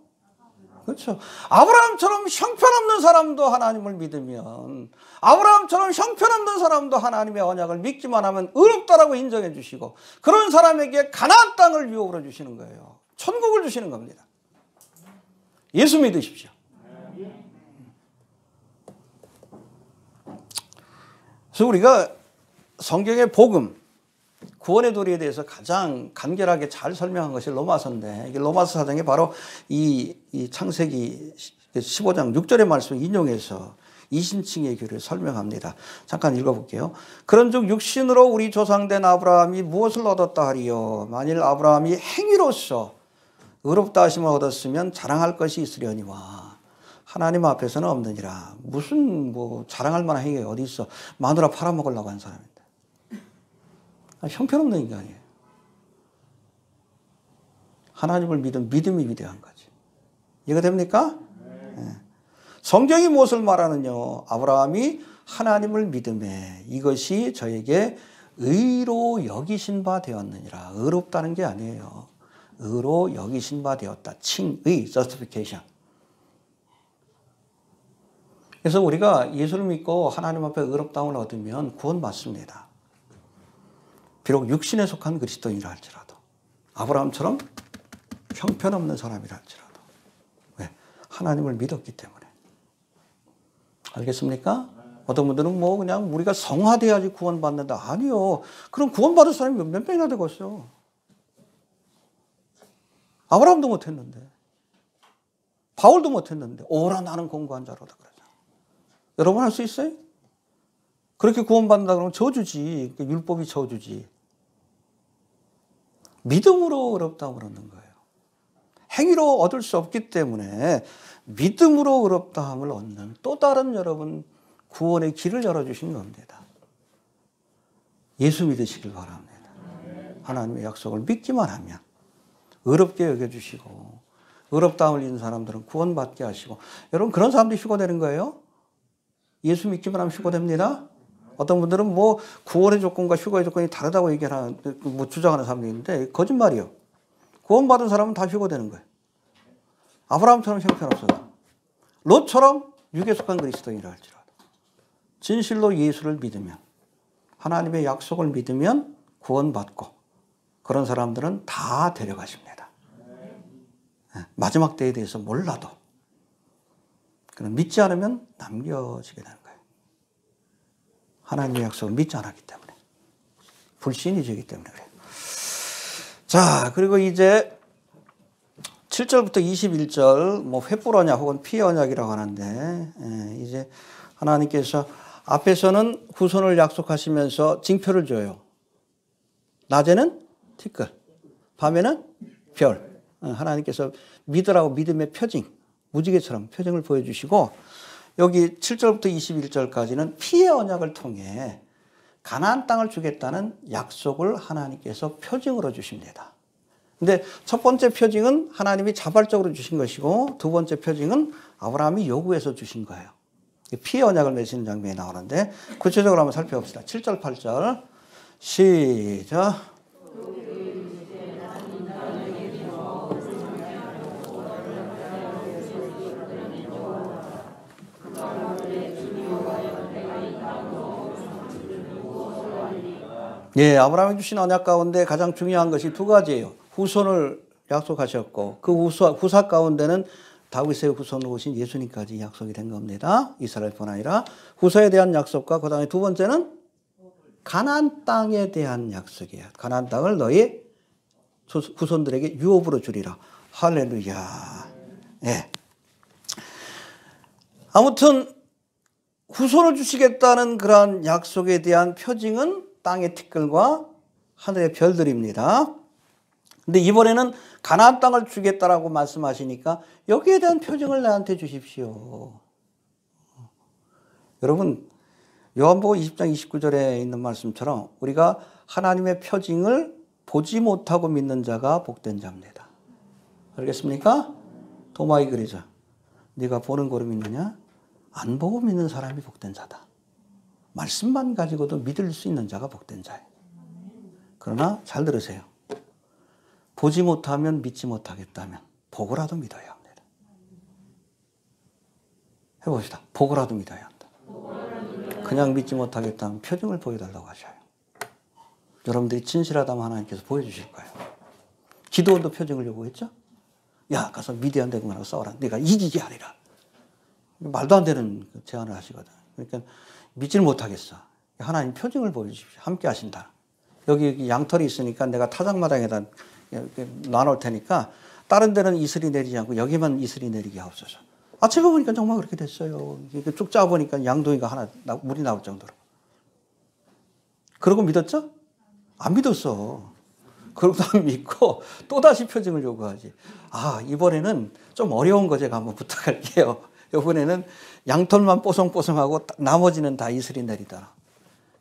그렇죠. 아브라함처럼 형편없는 사람도 하나님을 믿으면, 아브라함처럼 형편없는 사람도 하나님의 언약을 믿기만 하면 의롭다라고 인정해 주시고, 그런 사람에게 가나안 땅을 유업으로 주시는 거예요. 천국을 주시는 겁니다. 예수 믿으십시오. 그래서 우리가 성경의 복음, 구원의 도리에 대해서 가장 간결하게 잘 설명한 것이 로마서인데, 이게 로마서 4장에 바로 이 창세기 15장 6절의 말씀을 인용해서 이신칭의 교를 설명합니다. 잠깐 읽어볼게요. 그런즉 육신으로 우리 조상된 아브라함이 무엇을 얻었다 하리요? 만일 아브라함이 행위로서 의롭다 하심을 얻었으면 자랑할 것이 있으려니와. 하나님 앞에서는 없느니라. 무슨 뭐 자랑할 만한 행위가 어디 있어. 마누라 팔아먹으려고 하는 사람인데. 형편없는 인간이에요. 하나님을 믿은 믿음이 위대한 거지. 이해가 됩니까? 네. 성경이 무엇을 말하느냐. 아브라함이 하나님을 믿음에 이것이 저에게 의로 여기신 바 되었느니라. 의롭다는 게 아니에요. 의로 여기신 바 되었다. 칭의, justification. 그래서 우리가 예수를 믿고 하나님 앞에 의롭다움을 얻으면 구원받습니다. 비록 육신에 속한 그리스도인이라 할지라도, 아브라함처럼 형편없는 사람이라 할지라도. 왜? 하나님을 믿었기 때문에. 알겠습니까? 어떤 분들은 뭐 그냥 우리가 성화돼야지 구원받는다. 아니요. 그럼 구원받을 사람이 몇 명이나 되고 있어요. 아브라함도 못했는데. 바울도 못했는데. 오라 나는 공고한 자로다 그러잖아. 여러분 할 수 있어요? 그렇게 구원받는다 그러면 저주지. 율법이 저주지. 믿음으로 의롭다함을 얻는 거예요. 행위로 얻을 수 없기 때문에 믿음으로 의롭다함을 얻는 또 다른 여러분 구원의 길을 열어주신 겁니다. 예수 믿으시길 바랍니다. 하나님의 약속을 믿기만 하면 의롭게 여겨주시고 의롭다함을 잃은 사람들은 구원받게 하시고 여러분 그런 사람들이 휴거되는 거예요? 예수 믿기만 하면 휴거됩니다. 어떤 분들은 뭐 구원의 조건과 휴거의 조건이 다르다고 얘기하는 뭐 주장하는 사람들이 있는데 거짓말이요. 구원받은 사람은 다 휴거되는 거예요. 아브라함처럼 형편없어도 롯처럼 육에 속한 그리스도인이라 할지라도 진실로 예수를 믿으면 하나님의 약속을 믿으면 구원받고 그런 사람들은 다 데려가십니다. 마지막 때에 대해서 몰라도 그럼 믿지 않으면 남겨지게 되는 거예요. 하나님의 약속을 믿지 않았기 때문에 불신이 되기 때문에 그래요. 자, 그리고 이제 7절부터 21절 뭐 횃불 언약 혹은 피 언약이라고 하는데 이제 하나님께서 앞에서는 후손을 약속하시면서 징표를 줘요. 낮에는 티끌, 밤에는 별. 하나님께서 믿으라고 믿음의 표징, 무지개처럼 표징을 보여주시고 여기 7절부터 21절까지는 피의 언약을 통해 가나안 땅을 주겠다는 약속을 하나님께서 표징으로 주십니다. 근데 첫 번째 표징은 하나님이 자발적으로 주신 것이고 두 번째 표징은 아브라함이 요구해서 주신 거예요. 피의 언약을 맺는 장면이 나오는데 구체적으로 한번 살펴봅시다. 7절, 8절 시작. 예, 아브라함이 주신 언약 가운데 가장 중요한 것이 두 가지예요. 후손을 약속하셨고 그 후사 가운데는 다윗의 후손으로 오신 예수님까지 약속이 된 겁니다. 이스라엘뿐 아니라 후사에 대한 약속과 그 다음에 두 번째는 가나안 땅에 대한 약속이에요. 가나안 땅을 너희 후손들에게 유업으로 주리라. 할렐루야. 예. 아무튼 후손을 주시겠다는 그러한 약속에 대한 표징은 땅의 티끌과 하늘의 별들입니다. 근데 이번에는 가나안 땅을 주겠다라고 말씀하시니까 여기에 대한 표징을 나한테 주십시오. 여러분 요한복음 20장 29절에 있는 말씀처럼 우리가 하나님의 표징을 보지 못하고 믿는 자가 복된 자입니다. 알겠습니까? 도마에 그리죠. 네가 보는 거로 믿느냐? 안 보고 믿는 사람이 복된 자다. 말씀만 가지고도 믿을 수 있는 자가 복된 자예요. 그러나 잘 들으세요. 보지 못하면 믿지 못하겠다면 보고라도 믿어야 합니다. 해봅시다. 보고라도 믿어야 한다. 그냥 믿지 못하겠다면 표징을 보여달라고 하셔요. 여러분들이 진실하다면 하나님께서 보여주실 거예요. 기도원도 표징을 요구했죠? 야, 가서 미디안 대군하고 싸워라. 네가 이기게 하리라. 말도 안 되는 제안을 하시거든. 그러니까 믿지를 못하겠어. 하나님 표징을 보여주십시오. 함께 하신다. 여기 양털이 있으니까 내가 타작마당에다 나눌 테니까 다른 데는 이슬이 내리지 않고 여기만 이슬이 내리게 하옵소서. 아침에 보니까 정말 그렇게 됐어요. 쭉 짜보니까 양동이가 하나 물이 나올 정도로. 그러고 믿었죠? 안 믿었어. 그러고도 안 믿고 또다시 표징을 요구하지. 아, 이번에는 좀 어려운 거 제가 한번 부탁할게요. 이번에는 양털만 뽀송뽀송하고 나머지는 다 이슬이 내리더라.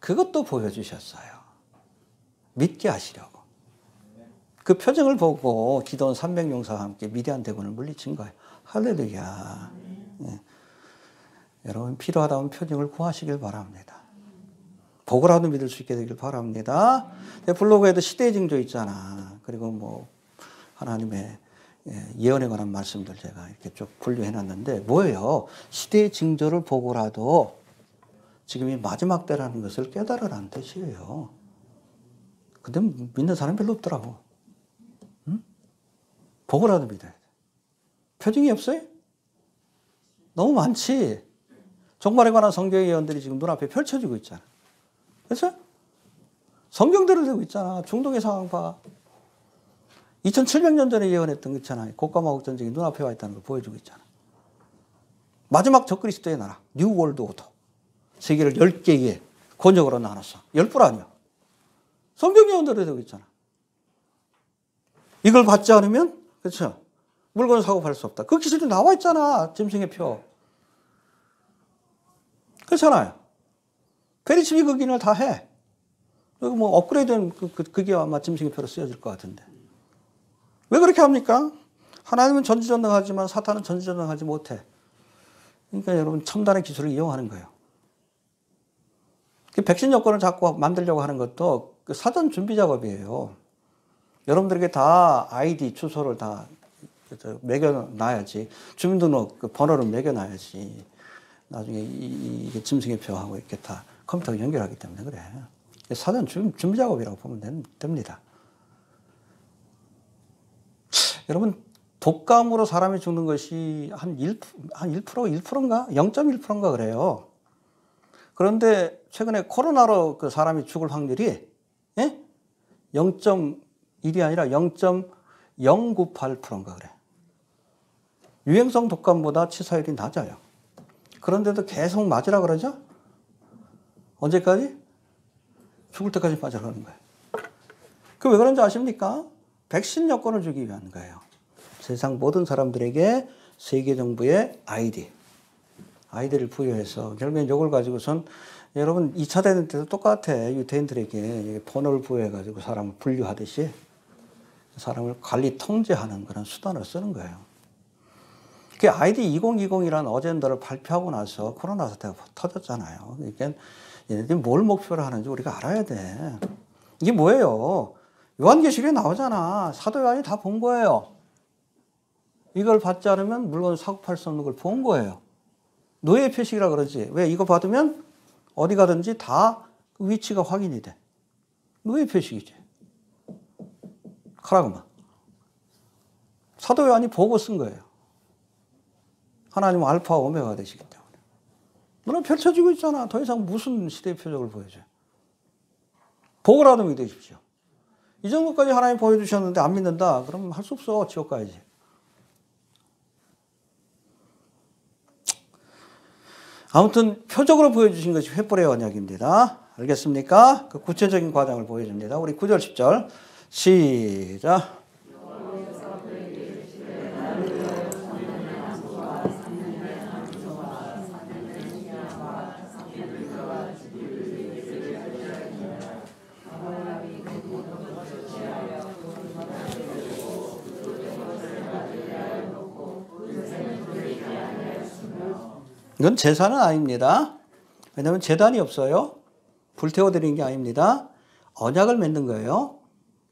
그것도 보여주셨어요. 믿게 하시려고. 그 표정을 보고 기도원 300용사와 함께 미디안 대군을 물리친 거예요. 할렐루야. 예. 여러분 필요하다면 표정을 구하시길 바랍니다. 보고라도 믿을 수 있게 되길 바랍니다. 블로그에도 시대의 징조 있잖아. 그리고 뭐 하나님의 예언에 관한 말씀들 제가 이렇게 쭉 분류해 놨는데 뭐예요? 시대의 징조를 보고라도 지금이 마지막 때라는 것을 깨달으라는 뜻이에요. 근데 믿는 사람이 별로 없더라고. 응? 보고라도 믿어야 돼. 표징이 없어요? 너무 많지. 종말에 관한 성경의 예언들이 지금 눈앞에 펼쳐지고 있잖아. 그렇죠? 성경대로 되고 있잖아. 중동의 상황 봐. 2700년 전에 예언했던 거 있잖아요. 곡과마곡 전쟁이 눈앞에 와 있다는 걸 보여주고 있잖아. 마지막 적그리스도의 나라, 뉴 월드 오더. 세계를 10개의 권역으로 나눴어. 10불 아니야. 성경 예언대로 되고 있잖아. 이걸 받지 않으면, 그렇죠? 물건 사고 팔 수 없다. 그 기술이 나와 있잖아. 짐승의 표. 그렇잖아요. 페리치비 그 기능을 다 해. 그리고 뭐 업그레이드된 그게 아마 짐승의 표로 쓰여질 것 같은데. 왜 그렇게 합니까? 하나님은 전지전능하지만 사탄은 전지전능하지 못해. 그러니까 여러분 첨단의 기술을 이용하는 거예요. 백신 여권을 자꾸 만들려고 하는 것도 그 사전 준비 작업이에요. 여러분들에게 다 아이디 주소를 다 매겨놔야지. 주민등록 그 번호를 매겨놔야지. 나중에 이게 짐승의 표하고 이렇게 다 컴퓨터가 연결하기 때문에 그래. 사전 준비 작업이라고 보면 됩니다. 여러분 독감으로 사람이 죽는 것이 한 1%인가? 0.1%인가 그래요. 그런데 최근에 코로나로 그 사람이 죽을 확률이 0.1이 아니라 0.098%인가 그래. 유행성 독감보다 치사율이 낮아요. 그런데도 계속 맞으라 그러죠? 언제까지? 죽을 때까지 맞으라 그러는 거예요. 그 왜 그런지 아십니까? 백신 여권을 주기 위한 거예요. 세상 모든 사람들에게 세계 정부의 아이디를 부여해서 결국엔 이걸 가지고선 여러분 2차 대전 때도 똑같아. 유대인들에게 번호를 부여해가지고 사람을 분류하듯이 사람을 관리 통제하는 그런 수단을 쓰는 거예요. 그 아이디 2020이라는 어젠다를 발표하고 나서 코로나 사태가 터졌잖아요. 그러니까 얘네들이 뭘 목표로 하는지 우리가 알아야 돼. 이게 뭐예요? 요한계시록에 나오잖아. 사도 요한이 다 본 거예요. 이걸 받지 않으면 물건 사고 팔 수 없는 걸 본 거예요. 노예 표식이라 그러지. 왜? 이거 받으면 어디 가든지 다 그 위치가 확인이 돼. 노예 표식이지. 카라그마. 사도 요한이 보고 쓴 거예요. 하나님은 알파와 오메가가 되시기 때문에. 물론 펼쳐지고 있잖아. 더 이상 무슨 시대의 표적을 보여줘요. 보고라도 믿으십시오. 이 정도까지 하나님 보여주셨는데 안 믿는다? 그럼 할 수 없어. 지옥 가야지. 아무튼 표적으로 보여주신 것이 횃불의 언약입니다. 알겠습니까? 그 구체적인 과정을 보여줍니다. 우리 9절 10절 시작. 이건 제사는 아닙니다. 왜냐하면 제단이 없어요. 불태워드리는 게 아닙니다. 언약을 맺는 거예요.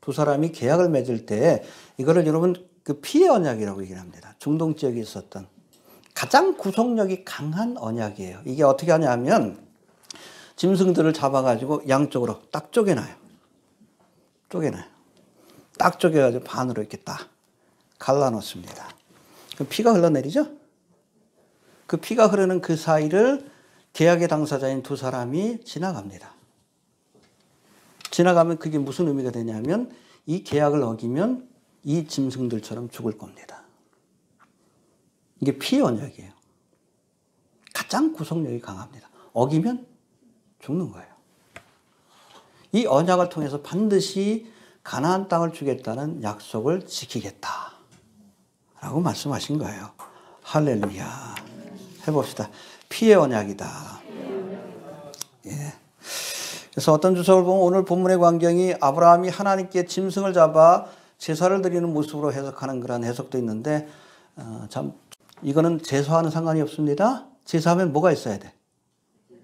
두 사람이 계약을 맺을 때 이거를 여러분 그 피의 언약이라고 얘기를 합니다. 중동 지역에 있었던 가장 구속력이 강한 언약이에요. 이게 어떻게 하냐면 짐승들을 잡아가지고 양쪽으로 딱 쪼개놔요. 딱 쪼개가지고 반으로 이렇게 딱 갈라놓습니다. 그럼 피가 흘러내리죠? 그 피가 흐르는 그 사이를 계약의 당사자인 두 사람이 지나갑니다. 지나가면 그게 무슨 의미가 되냐면 이 계약을 어기면 이 짐승들처럼 죽을 겁니다. 이게 피의 언약이에요. 가장 구속력이 강합니다. 어기면 죽는 거예요. 이 언약을 통해서 반드시 가나안 땅을 주겠다는 약속을 지키겠다 라고 말씀하신 거예요. 할렐루야. 해봅시다. 피의 언약이다. 예. 그래서 어떤 주석을 보면 오늘 본문의 광경이 아브라함이 하나님께 짐승을 잡아 제사를 드리는 모습으로 해석하는 그런 해석도 있는데 참 이거는 제사와는 상관이 없습니다. 제사하면 뭐가 있어야 돼?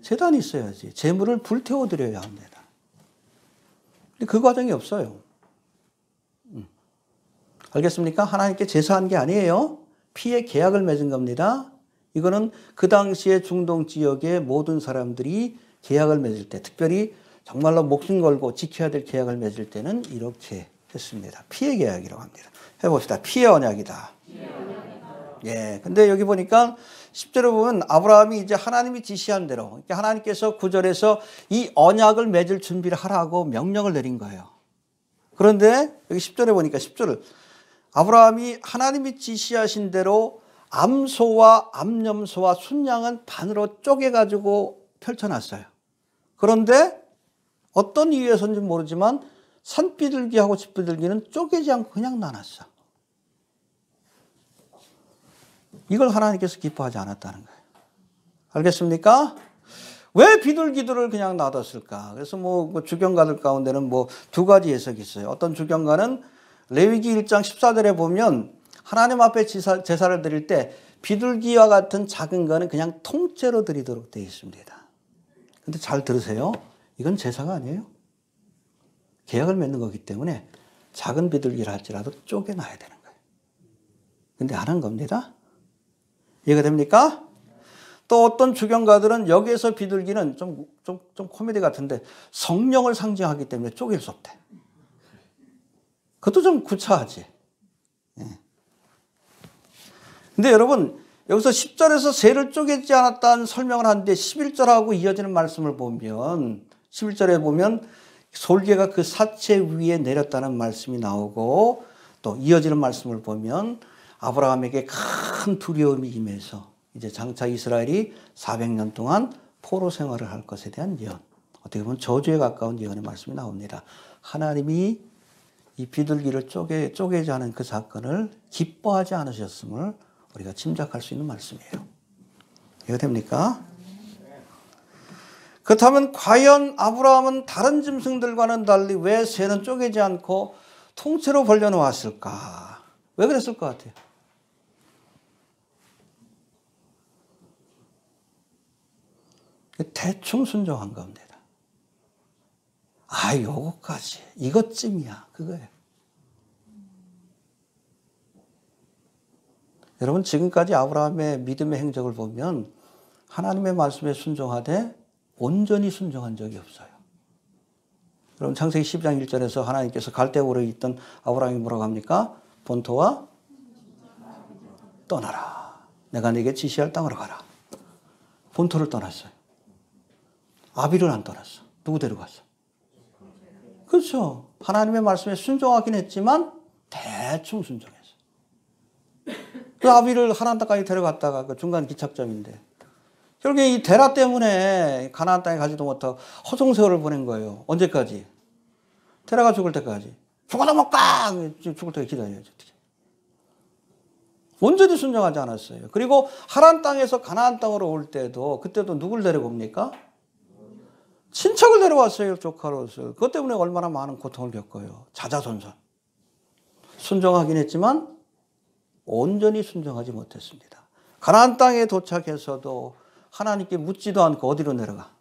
제단이 있어야지. 제물을 불태워 드려야 합니다. 근데 그 과정이 없어요. 알겠습니까? 하나님께 제사한 게 아니에요. 피의 계약을 맺은 겁니다. 이거는 그 당시에 중동 지역의 모든 사람들이 계약을 맺을 때, 특별히 정말로 목숨 걸고 지켜야 될 계약을 맺을 때는 이렇게 했습니다. 피의 계약이라고 합니다. 해봅시다. 피의 언약이다. 예. 근데 여기 보니까 10절에 보면 아브라함이 이제 하나님이 지시한 대로, 그러니까 하나님께서 9절에서 이 언약을 맺을 준비를 하라고 명령을 내린 거예요. 그런데 여기 10절에 보니까 10절을 아브라함이 하나님이 지시하신 대로 암소와 암염소와 순양은 반으로 쪼개가지고 펼쳐놨어요. 그런데 어떤 이유에서인지 모르지만 산비둘기하고 집비둘기는 쪼개지 않고 그냥 놔놨어. 이걸 하나님께서 기뻐하지 않았다는 거예요. 알겠습니까? 왜 비둘기들을 그냥 놔뒀을까? 그래서 뭐 주경가들 가운데는 뭐 두 가지 해석이 있어요. 어떤 주경가는 레위기 1장 14절에 보면 하나님 앞에 제사를 드릴 때 비둘기와 같은 작은 거는 그냥 통째로 드리도록 되어 있습니다. 근데 잘 들으세요. 이건 제사가 아니에요. 계약을 맺는 거기 때문에 작은 비둘기를 할지라도 쪼개놔야 되는 거예요. 근데 안 한 겁니다. 이해가 됩니까? 또 어떤 주경가들은 여기에서 비둘기는 좀 코미디 같은데 성령을 상징하기 때문에 쪼갤 수 없대. 그것도 좀 구차하지. 예. 근데 여러분, 여기서 10절에서 새를 쪼개지 않았다는 설명을 하는데 11절하고 이어지는 말씀을 보면 11절에 보면 솔개가 그 사체 위에 내렸다는 말씀이 나오고 또 이어지는 말씀을 보면 아브라함에게 큰 두려움이 임해서 이제 장차 이스라엘이 400년 동안 포로 생활을 할 것에 대한 예언. 어떻게 보면 저주에 가까운 예언의 말씀이 나옵니다. 하나님이 이 비둘기를 쪼개지 않은 그 사건을 기뻐하지 않으셨음을 우리가 짐작할 수 있는 말씀이에요. 이해가 됩니까? 그렇다면 과연 아브라함은 다른 짐승들과는 달리 왜 새는 쪼개지 않고 통째로 벌려놓았을까? 왜 그랬을 것 같아요? 대충 순종한 겁니다. 아, 요거까지. 이것쯤이야. 그거예요. 여러분, 지금까지 아브라함의 믿음의 행적을 보면 하나님의 말씀에 순종하되 온전히 순종한 적이 없어요. 여러분, 창세기 12장 1절에서 하나님께서 갈대우르에 있던 아브라함이 뭐라고 합니까? 본토와 떠나라. 내가 네게 지시할 땅으로 가라. 본토를 떠났어요. 아비를 안 떠났어. 누구 데려갔어? 그렇죠. 하나님의 말씀에 순종하긴 했지만 대충 순종했어. 그 아비를 하나님 땅까지 데려갔다가 그 중간 기착점인데 결국에 이 데라 때문에 가나안 땅에 가지도 못하고 허송세월을 보낸 거예요. 언제까지? 데라가 죽을 때까지. 죽어도 못 가! 죽을 때까지 기다려야지. 온전히 순종하지 않았어요. 그리고 하란 땅에서 가나안 땅으로 올 때도 그때도 누굴 데려옵니까? 친척을 데려왔어요. 조카로서. 그것 때문에 얼마나 많은 고통을 겪어요. 자자손손. 순종하긴 했지만 온전히 순종하지 못했습니다. 가나안 땅에 도착해서도 하나님께 묻지도 않고 어디로 내려가?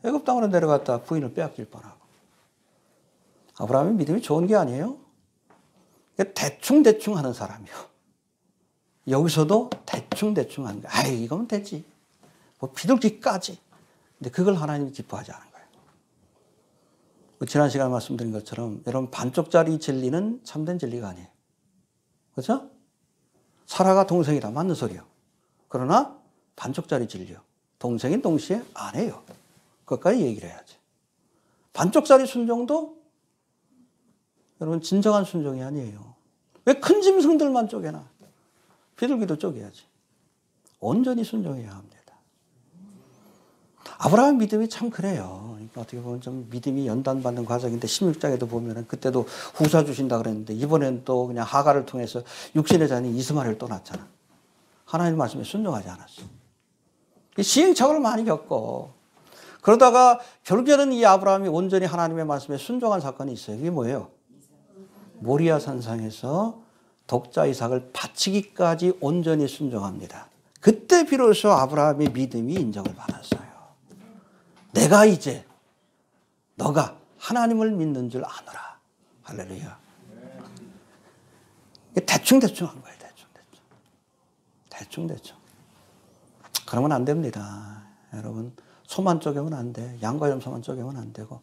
애굽 땅으로 내려갔다 부인을 빼앗길 뻔하고. 아브라함의 믿음이 좋은 게 아니에요. 대충 하는 사람이요. 여기서도 대충 하는 거야. 아이, 이거면 되지. 뭐 비둘기까지. 근데 그걸 하나님이 기뻐하지 않은 거예요. 지난 시간에 말씀드린 것처럼 여러분 반쪽짜리 진리는 참된 진리가 아니에요. 그렇죠? 사라가 동생이다. 맞는 소리요. 그러나 반쪽짜리 진리요. 동생인 동시에 아내요. 그것까지 얘기를 해야지. 반쪽짜리 순종도 여러분 진정한 순종이 아니에요. 왜 큰 짐승들만 쪼개나? 비둘기도 쪼개야지. 온전히 순종해야 합니다. 아브라함 믿음이 참 그래요. 그러니까 어떻게 보면 좀 믿음이 연단받는 과정인데 16장에도 보면은 그때도 후사 주신다 그랬는데 이번엔 또 그냥 하가를 통해서 육신의 자녀 이스마엘을 또 낳잖아. 하나님 말씀에 순종하지 않았어. 시행착오를 많이 겪고 그러다가 결국에는 이 아브라함이 온전히 하나님의 말씀에 순종한 사건이 있어요. 그게 뭐예요? 모리아 산상에서 독자 이삭을 바치기까지 온전히 순종합니다. 그때 비로소 아브라함의 믿음이 인정을 받았어요. 내가 이제 너가 하나님을 믿는 줄 아노라. 할렐루야. 대충 한 거예요. 대충. 그러면 안 됩니다. 여러분, 소만 쪼개면 안 돼. 양과 염소만 쪼개면 안 되고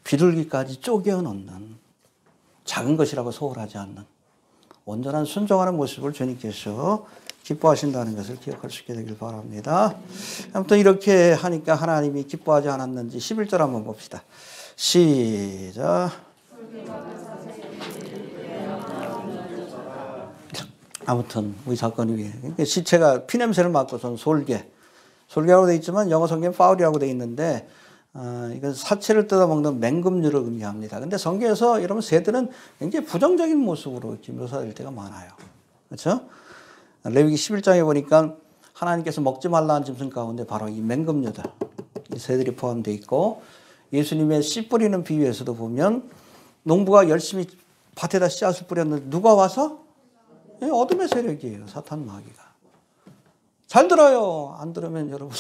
비둘기까지 쪼개어 놓는 작은 것이라고 소홀하지 않는 온전한 순종하는 모습을 주님께서 기뻐하신다는 것을 기억할 수 있게 되길 바랍니다. 아무튼 이렇게 하니까 하나님이 기뻐하지 않았는지 11절 한번 봅시다. 시작. 아무튼 이 사건이 그러니까 시체가 피냄새를 맡고선 솔개라고 되어 있지만 영어 성경에 파울이라고 되어 있는데 이건 사체를 뜯어먹는 맹금류를 의미합니다. 근데 성경에서 여러분 새들은 굉장히 부정적인 모습으로 이렇게 묘사될 때가 많아요. 그렇죠? 레위기 11장에 보니까 하나님께서 먹지 말라는 짐승 가운데 바로 이 맹금류들, 이 새들이 포함되어 있고 예수님의 씨 뿌리는 비유에서도 보면 농부가 열심히 밭에다 씨앗을 뿌렸는데 누가 와서? 어둠의 세력이에요. 사탄 마귀가. 잘 들어요. 안 들으면 여러분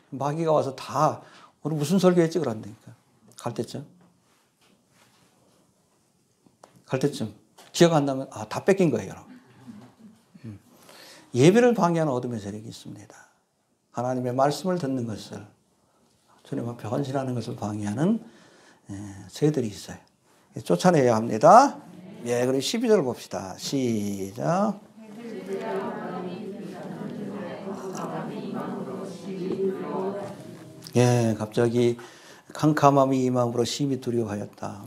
마귀가 와서 다 오늘 무슨 설교했지 그런다니까. 갈 때쯤 기억 안 나면 다 뺏긴 거예요. 여러분. 예배를 방해하는 어둠의 세력이 있습니다. 하나님의 말씀을 듣는 것을 주님 앞에 헌신하는 것을 방해하는 새들이 있어요. 쫓아내야 합니다. 예, 그리고 12절 봅시다. 시작. 예, 갑자기 캄캄함이 임함으로 심히 두려워하였다.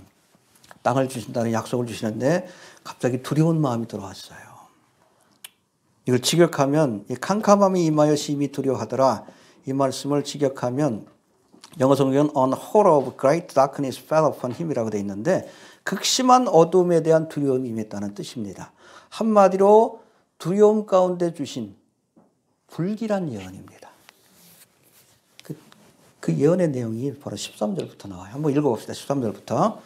땅을 주신다는 약속을 주시는데 갑자기 두려운 마음이 들어왔어요. 이걸 직역하면 이 캄캄함이 임하여 심히 두려워하더라. 이 말씀을 직역하면 영어 성경은 on horror of great darkness fell upon him이라고 되어 있는데 극심한 어둠에 대한 두려움이 임했다는 뜻입니다. 한마디로 두려움 가운데 주신 불길한 예언입니다. 그 예언의 내용이 바로 13절부터 나와요. 한번 읽어봅시다. 13절부터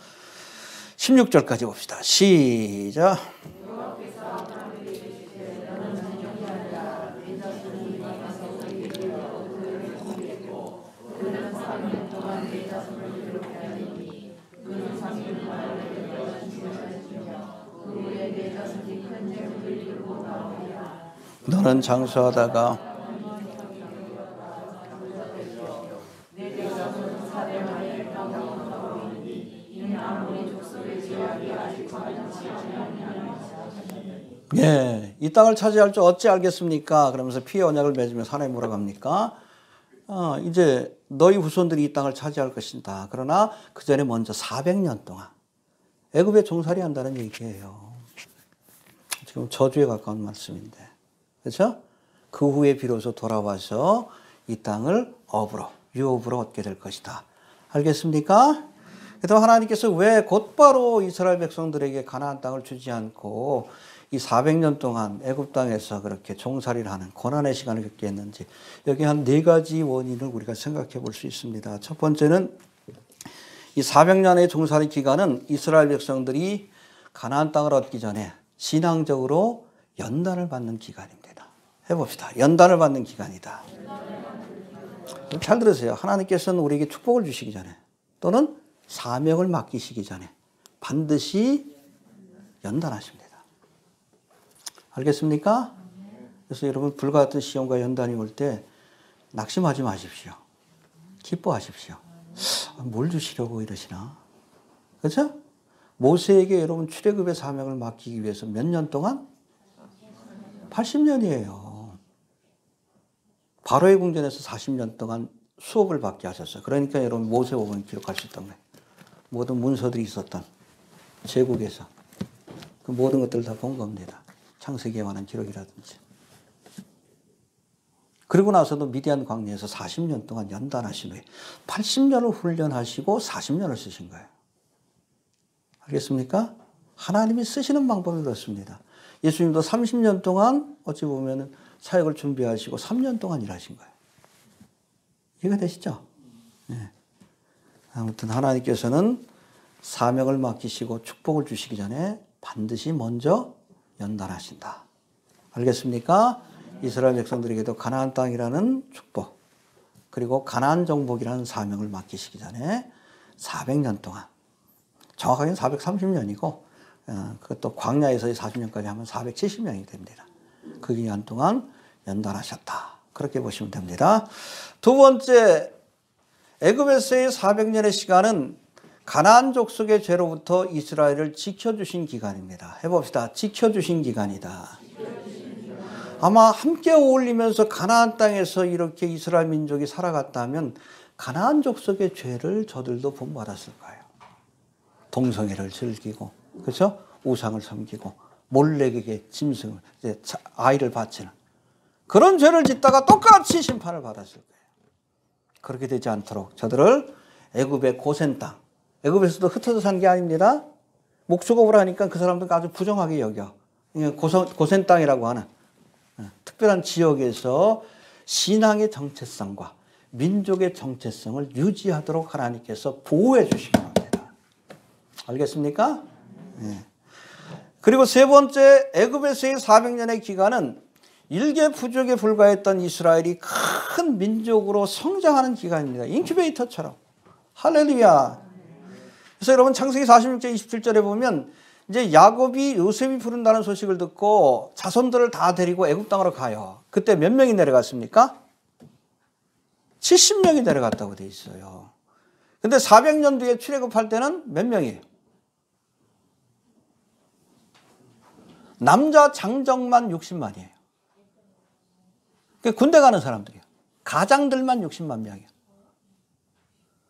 16절까지 봅시다. 시작. 너는 장수하다가 예, 이 땅을 차지할 줄 어찌 알겠습니까? 그러면서 피의 언약을 맺으며 산에 몰아갑니까? 이제 너희 후손들이 이 땅을 차지할 것이다. 그러나 그 전에 먼저 400년 동안 애굽에 종살이 한다는 얘기예요. 지금 저주에 가까운 말씀인데. 그렇죠? 그 후에 비로소 돌아와서 이 땅을 유업으로 얻게 될 것이다. 알겠습니까? 그래서 하나님께서 왜 곧바로 이스라엘 백성들에게 가나안 땅을 주지 않고 이 400년 동안 애굽 땅에서 그렇게 종살이를 하는 고난의 시간을 겪게 했는지 여기 한 4가지 원인을 우리가 생각해 볼 수 있습니다. 첫 번째는 이 400년의 종살이 기간은 이스라엘 백성들이 가나안 땅을 얻기 전에 신앙적으로 연단을 받는 기간입니다. 해봅시다. 연단을 받는 기간이다. 잘 들으세요. 하나님께서는 우리에게 축복을 주시기 전에 또는 사명을 맡기시기 전에 반드시 연단하십니다. 알겠습니까? 그래서 여러분 불과 같은 시험과 연단이 올 때 낙심하지 마십시오. 기뻐하십시오. 뭘 주시려고 이러시나? 그렇죠? 모세에게 여러분 출애굽의 사명을 맡기기 위해서 몇 년 동안? 80년이에요. 바로의 궁전에서 40년 동안 수업을 받게 하셨어요. 그러니까 여러분 모세오경을 기록할 수 있던 거예요. 모든 문서들이 있었던 제국에서 그 모든 것들을 다 본 겁니다. 창세기에 관한 기록이라든지. 그리고 나서도 미디안 광야에서 40년 동안 연단하신 후에 80년을 훈련하시고 40년을 쓰신 거예요. 알겠습니까? 하나님이 쓰시는 방법이 그렇습니다. 예수님도 30년 동안 어찌 보면 사역을 준비하시고 3년 동안 일하신 거예요. 이해가 되시죠? 예. 아무튼 하나님께서는 사명을 맡기시고 축복을 주시기 전에 반드시 먼저 연단하신다. 알겠습니까? 이스라엘 백성들에게도 가나안 땅이라는 축복, 그리고 가나안 정복이라는 사명을 맡기시기 전에 400년 동안, 정확하게는 430년이고 그것도 광야에서의 40년까지 하면 470년이 됩니다. 그 기간 동안 연단하셨다. 그렇게 보시면 됩니다. 두 번째, 애굽에서의 400년의 시간은 가나안 족속의 죄로부터 이스라엘을 지켜주신 기간입니다. 해봅시다. 지켜주신 기간이다. 아마 함께 어울리면서 가나안 땅에서 이렇게 이스라엘 민족이 살아갔다면 가나안 족속의 죄를 저들도 본받았을 거예요. 동성애를 즐기고, 그렇죠? 우상을 섬기고 몰래에게 짐승을, 아이를 바치는 그런 죄를 짓다가 똑같이 심판을 받았을 거예요. 그렇게 되지 않도록 저들을 애굽의 고센 땅, 애굽에서도 흩어져 산 게 아닙니다. 목축업을 하니까 그 사람들 아주 부정하게 여겨. 고센 땅이라고 하는 특별한 지역에서 신앙의 정체성과 민족의 정체성을 유지하도록 하나님께서 보호해 주신 겁니다. 알겠습니까? 네. 그리고 세 번째, 애굽에서의 400년의 기간은 일개 부족에 불과했던 이스라엘이 큰 민족으로 성장하는 기간입니다. 인큐베이터처럼. 할렐루야. 그래서 여러분 창세기 46장 27절에 보면 이제 야곱이 요셉이 부른다는 소식을 듣고 자손들을 다 데리고 애굽 땅으로 가요. 그때 몇 명이 내려갔습니까? 70명이 내려갔다고 돼 있어요. 근데 400년 뒤에 출애굽할 때는 몇 명이에요? 남자 장정만 60만이에요. 군대 가는 사람들이에요. 가장들만 60만 명이에요.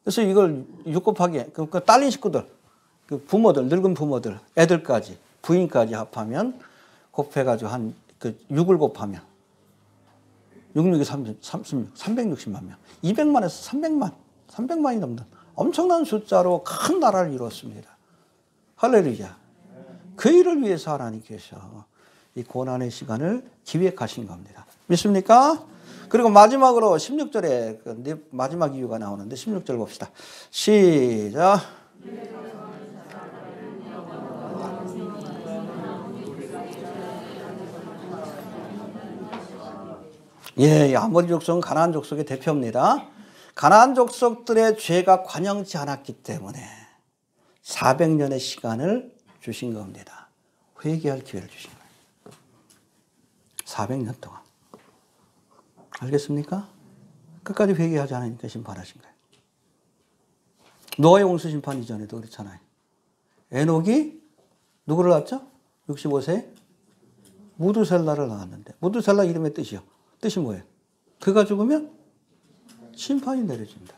그래서 이걸 6 곱하기, 딸린 식구들, 부모들, 늙은 부모들, 애들까지, 부인까지 합하면 곱해가지고 6을 곱하면 6, 6이 36, 360만 명. 200만에서 300만이 넘는 엄청난 숫자로 큰 나라를 이뤘습니다. 할렐루야. 그 일을 위해서 하나님께서 이 고난의 시간을 기획하신 겁니다. 믿습니까? 그리고 마지막으로 16절에 마지막 이유가 나오는데 16절 봅시다. 시작. 예, 아모리 족속은 가나안 족속의 대표입니다. 가나안 족속들의 죄가 관영치 않았기 때문에 400년의 시간을 주신 겁니다. 회개할 기회를 주신 거예요. 400년 동안. 알겠습니까? 끝까지 회개하지 않으니까 심판하신 거예요. 노아의 홍수 심판 이전에도 그렇잖아요. 에녹이 누구를 낳았죠? 65세에 무두셀라를 낳았는데, 무두셀라 이름의 뜻이요. 뜻이 뭐예요? 그가 죽으면 심판이 내려진다.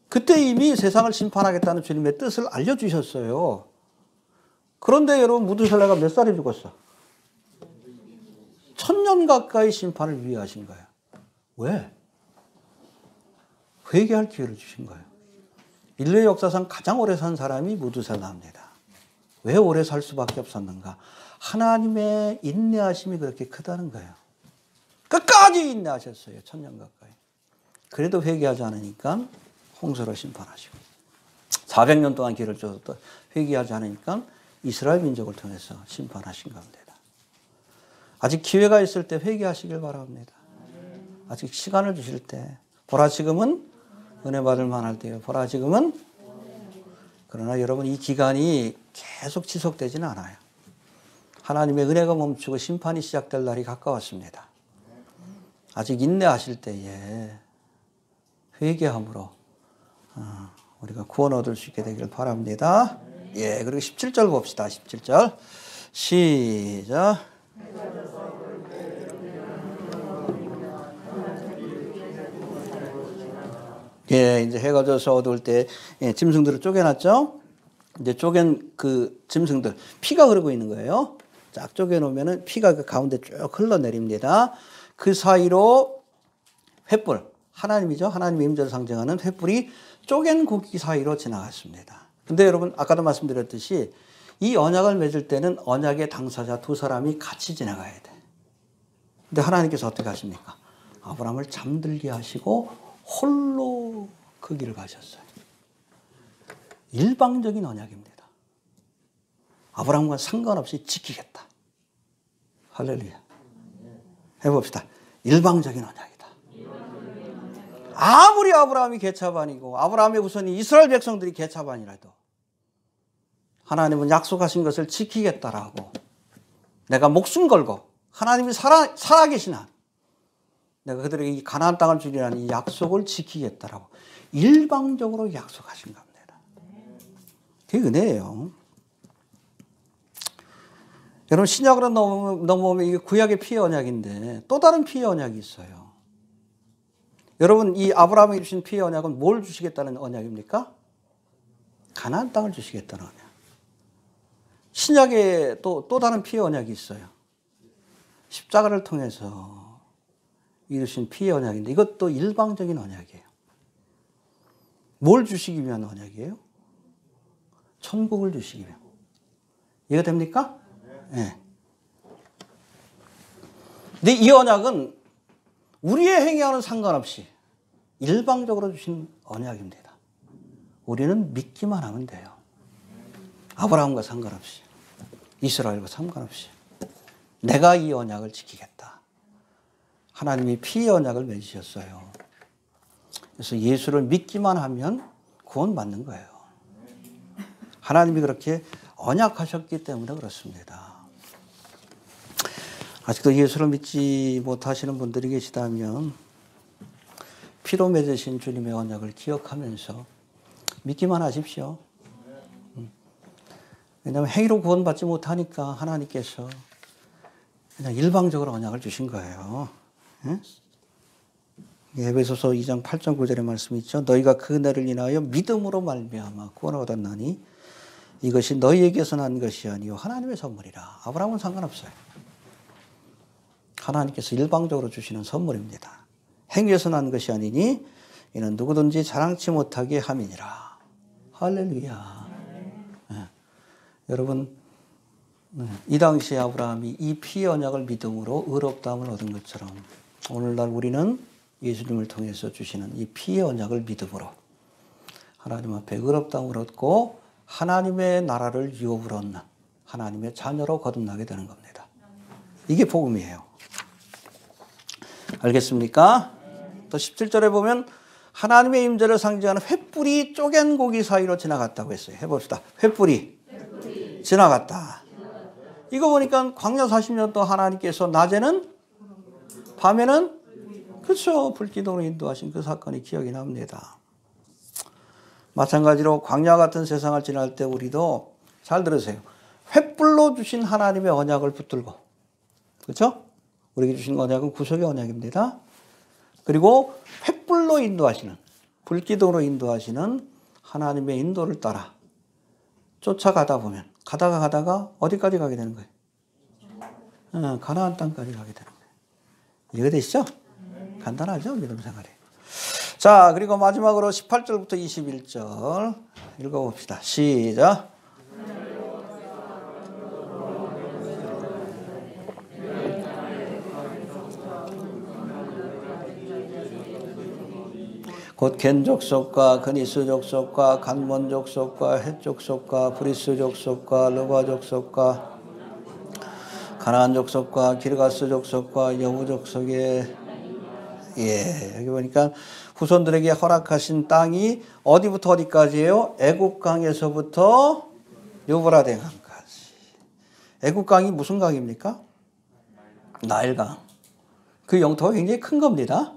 그때 이미 세상을 심판하겠다는 주님의 뜻을 알려주셨어요. 그런데 여러분, 무두셀라가 몇 살에 죽었어? 1000년 가까이 심판을 위하신 거예요. 왜? 회개할 기회를 주신 거예요. 인類역사상 가장 오래 산 사람이 무두셀라입니다. 왜 오래 살 수밖에 없었는가? 하나님의 인내하심이 그렇게 크다는 거예요. 끝까지 인내하셨어요. 1000년 가까이. 그래도 회개하지 않으니까 홍수로 심판하시고 400년 동안 기회를 줘도 회개하지 않으니까 이스라엘 민족을 통해서 심판하신 겁니다. 아직 기회가 있을 때 회개하시길 바랍니다. 아직 시간을 주실 때. 보라 지금은 은혜 받을 만할 때요. 보라 지금은. 그러나 여러분, 이 기간이 계속 지속되지는 않아요. 하나님의 은혜가 멈추고 심판이 시작될 날이 가까웠습니다. 아직 인내하실 때에 회개함으로 우리가 구원 얻을 수 있게 되기를 바랍니다. 예, 그리고 17절 봅시다. 17절. 시작. 예, 이제 해가 져서 어두울 때 짐승들을 쪼개놨죠? 이제 쪼갠 그 짐승들, 피가 흐르고 있는 거예요. 쫙 쪼개놓으면은 피가 그 가운데 쭉 흘러내립니다. 그 사이로 횃불, 하나님이죠. 하나님의 임재를 상징하는 횃불이 쪼갠 고기 사이로 지나갔습니다. 근데 여러분, 아까도 말씀드렸듯이 이 언약을 맺을 때는 언약의 당사자 두 사람이 같이 지나가야 돼. 근데 하나님께서 어떻게 하십니까? 아브라함을 잠들게 하시고 홀로 그 길을 가셨어요. 일방적인 언약입니다. 아브라함과 상관없이 지키겠다. 할렐루야. 해봅시다. 일방적인 언약이다. 아무리 아브라함이 개차반이고 아브라함의 후손이 이스라엘 백성들이 개차반이라도 하나님은 약속하신 것을 지키겠다라고, 내가 목숨 걸고 하나님이 살아계신 한 내가 그들에게 이 가나안 땅을 주리라는 이 약속을 지키겠다라고 일방적으로 약속하신 겁니다. 그게 은혜예요. 여러분, 신약으로 넘어오면 이게 구약의 피의 언약인데 또 다른 피의 언약이 있어요. 여러분, 이 아브라함에게 주신 피의 언약은 뭘 주시겠다는 언약입니까? 가나안 땅을 주시겠다는 언약. 신약에 또 다른 피의 언약이 있어요. 십자가를 통해서 이루신 피의 언약인데 이것도 일방적인 언약이에요. 뭘 주시기 위한 언약이에요? 천국을 주시기 위한. 이해가 됩니까? 네. 근데 이 언약은 우리의 행위와는 상관없이 일방적으로 주신 언약입니다. 우리는 믿기만 하면 돼요. 아브라함과 상관없이, 이스라엘과 상관없이 내가 이 언약을 지키겠다. 하나님이 피의 언약을 맺으셨어요. 그래서 예수를 믿기만 하면 구원받는 거예요. 하나님이 그렇게 언약하셨기 때문에 그렇습니다. 아직도 예수를 믿지 못하시는 분들이 계시다면 피로 맺으신 주님의 언약을 기억하면서 믿기만 하십시오. 왜냐하면 행위로 구원받지 못하니까 하나님께서 그냥 일방적으로 언약을 주신 거예요. 에베소서 2장 8절 9절의 말씀이 있죠. 너희가 그 은혜를 인하여 믿음으로 말미암아 구원을 얻었나니 이것이 너희에게서 난 것이 아니요 하나님의 선물이라. 아브라함은 상관없어요. 하나님께서 일방적으로 주시는 선물입니다. 행위에서 난 것이 아니니 이는 누구든지 자랑치 못하게 함이니라. 할렐루야. 네. 여러분, 이 당시에 아브라함이 이 피의 언약을 믿음으로 의롭다함을 얻은 것처럼 오늘날 우리는 예수님을 통해서 주시는 이 피의 언약을 믿음으로 하나님 앞에 의롭다함을 얻고 하나님의 나라를 유업으로 얻는 하나님의 자녀로 거듭나게 되는 겁니다. 이게 복음이에요. 알겠습니까? 또 17절에 보면 하나님의 임재를 상징하는 횃불이 쪼갠 고기 사이로 지나갔다고 했어요. 해봅시다. 횃불이 지나갔다. 이거 보니까 광야 40년 동안 하나님께서 낮에는 밤에는 그렇죠. 불기둥으로 인도하신 그 사건이 기억이 납니다. 마찬가지로 광야 같은 세상을 지날 때 우리도 잘 들으세요. 횃불로 주신 하나님의 언약을 붙들고, 그렇죠? 우리에게 주신 언약은 구속의 언약입니다. 그리고 횃불로 인도하시는, 불기둥으로 인도하시는 하나님의 인도를 따라 쫓아가다 보면 가다가 어디까지 가게 되는 거예요? 가나안 땅까지 가게 되는 거예요. 이해가 되시죠? 간단하죠? 믿음 생활이. 자, 그리고 마지막으로 18절부터 21절 읽어봅시다. 시작. 곧 겐 족속과 그니스 족속과 간몬 족속과 헷 족속과 브리스 족속과 르바 족속과 가나안 족속과 기르가스 족속과 여부 족속의 여기 보니까 후손들에게 허락하신 땅이 어디부터 어디까지예요? 애굽강에서부터 유브라데 강까지. 애굽강이 무슨 강입니까? 나일강. 그 영토가 굉장히 큰 겁니다.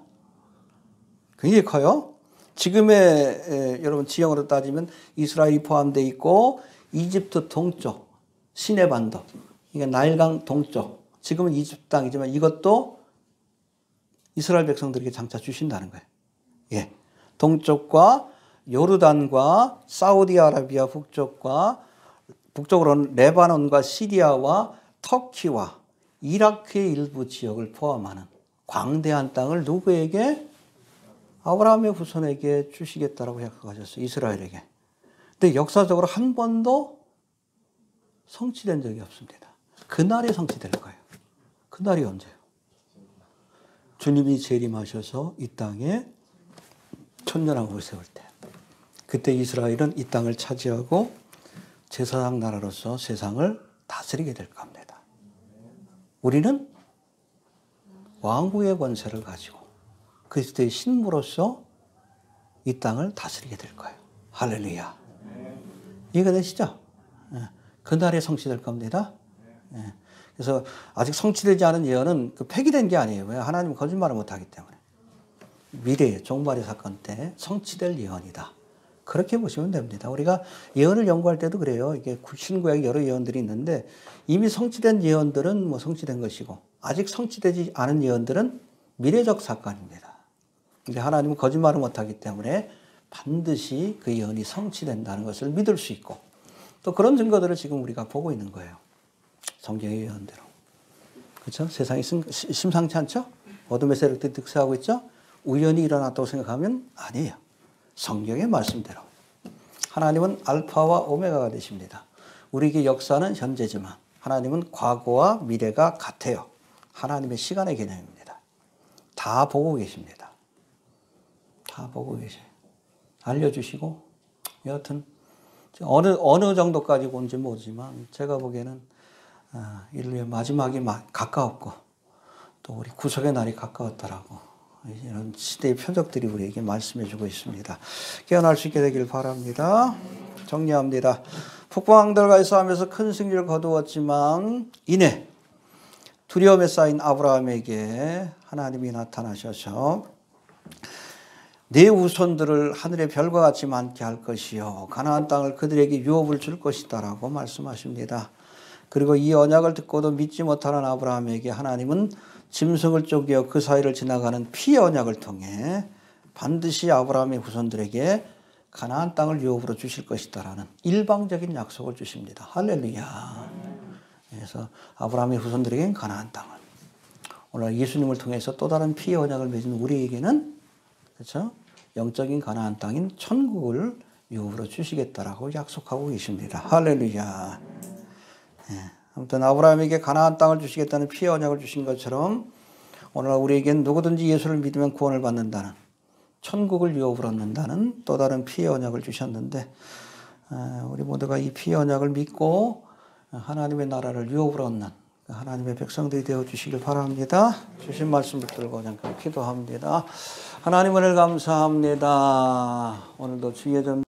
굉장히 커요. 지금의 여러분 지형으로 따지면 이스라엘이 포함되어 있고 이집트 동쪽 시내반도, 그러니까 나일강 동쪽, 지금은 이집트 땅이지만 이것도 이스라엘 백성들에게 장차 주신다는 거예요. 예. 동쪽과 요르단과 사우디아라비아 북쪽으로는 레바논과 시리아와 터키와 이라크의 일부 지역을 포함하는 광대한 땅을 누구에게? 아브라함의 후손에게 주시겠다라고 약속하셨어요. 이스라엘에게. 근데 역사적으로 한 번도 성취된 적이 없습니다. 그날이 성취될 거예요. 그날이 언제요? 주님이 재림하셔서 이 땅에 천년왕국을 세울 때, 그때 이스라엘은 이 땅을 차지하고 제사장 나라로서 세상을 다스리게 될 겁니다. 우리는 왕국의 권세를 가지고 그리스도의 신부로서 이 땅을 다스리게 될 거예요. 할렐루야. 이해가 되시죠? 그날에 성취될 겁니다. 그래서 아직 성취되지 않은 예언은 폐기된 게 아니에요. 왜? 하나님은 거짓말을 못하기 때문에. 미래의 종말의 사건 때 성취될 예언이다. 그렇게 보시면 됩니다. 우리가 예언을 연구할 때도 그래요. 이게 신구약에 여러 예언들이 있는데 이미 성취된 예언들은 뭐 성취된 것이고 아직 성취되지 않은 예언들은 미래적 사건입니다. 근데 하나님은 거짓말을 못하기 때문에 반드시 그 예언이 성취된다는 것을 믿을 수 있고 또 그런 증거들을 지금 우리가 보고 있는 거예요. 성경의 예언대로. 그렇죠? 세상이 심상치 않죠? 어둠의 세력들이 득세하고 있죠? 우연히 일어났다고 생각하면 아니에요. 성경의 말씀대로. 하나님은 알파와 오메가가 되십니다. 우리에게 역사는 현재지만 하나님은 과거와 미래가 같아요. 하나님의 시간의 개념입니다. 다 보고 계십니다. 다 보고 계셔요. 알려주시고 여하튼 어느 정도까지 본지 모르지만 제가 보기에는 인류의 마지막이 가까웠고 또 우리 구속의 날이 가까웠더라고. 이런 시대의 표적들이 우리에게 말씀해 주고 있습니다. 깨어날 수 있게 되길 바랍니다. 정리합니다. 북방왕들과의 싸움에서 큰 승리를 거두었지만 이내 두려움에 쌓인 아브라함에게 하나님이 나타나셔서 내 후손들을 하늘의 별과 같이 많게 할 것이요 가나안 땅을 그들에게 유업을 줄 것이다라고 말씀하십니다. 그리고 이 언약을 듣고도 믿지 못하는 아브라함에게 하나님은 짐승을 쪼개어 그 사이를 지나가는 피의 언약을 통해 반드시 아브라함의 후손들에게 가나안 땅을 유업으로 주실 것이다라는 일방적인 약속을 주십니다. 할렐루야. 그래서 아브라함의 후손들에게는 가나안 땅을, 오늘 예수님을 통해서 또 다른 피의 언약을 맺은 우리에게는 그렇죠? 영적인 가나안 땅인 천국을 유업으로 주시겠다라고 약속하고 계십니다. 할렐루야. 아무튼 아브라함에게 가나안 땅을 주시겠다는 피의 언약을 주신 것처럼 오늘 우리에겐 누구든지 예수를 믿으면 구원을 받는다는, 천국을 유업으로 얻는다는 또 다른 피의 언약을 주셨는데 우리 모두가 이 피의 언약을 믿고 하나님의 나라를 유업으로 얻는 하나님의 백성들이 되어주시길 바랍니다. 주신 말씀 붙들고 잠깐 기도합니다. 하나님 은혜를 감사합니다. 오늘도 주의 전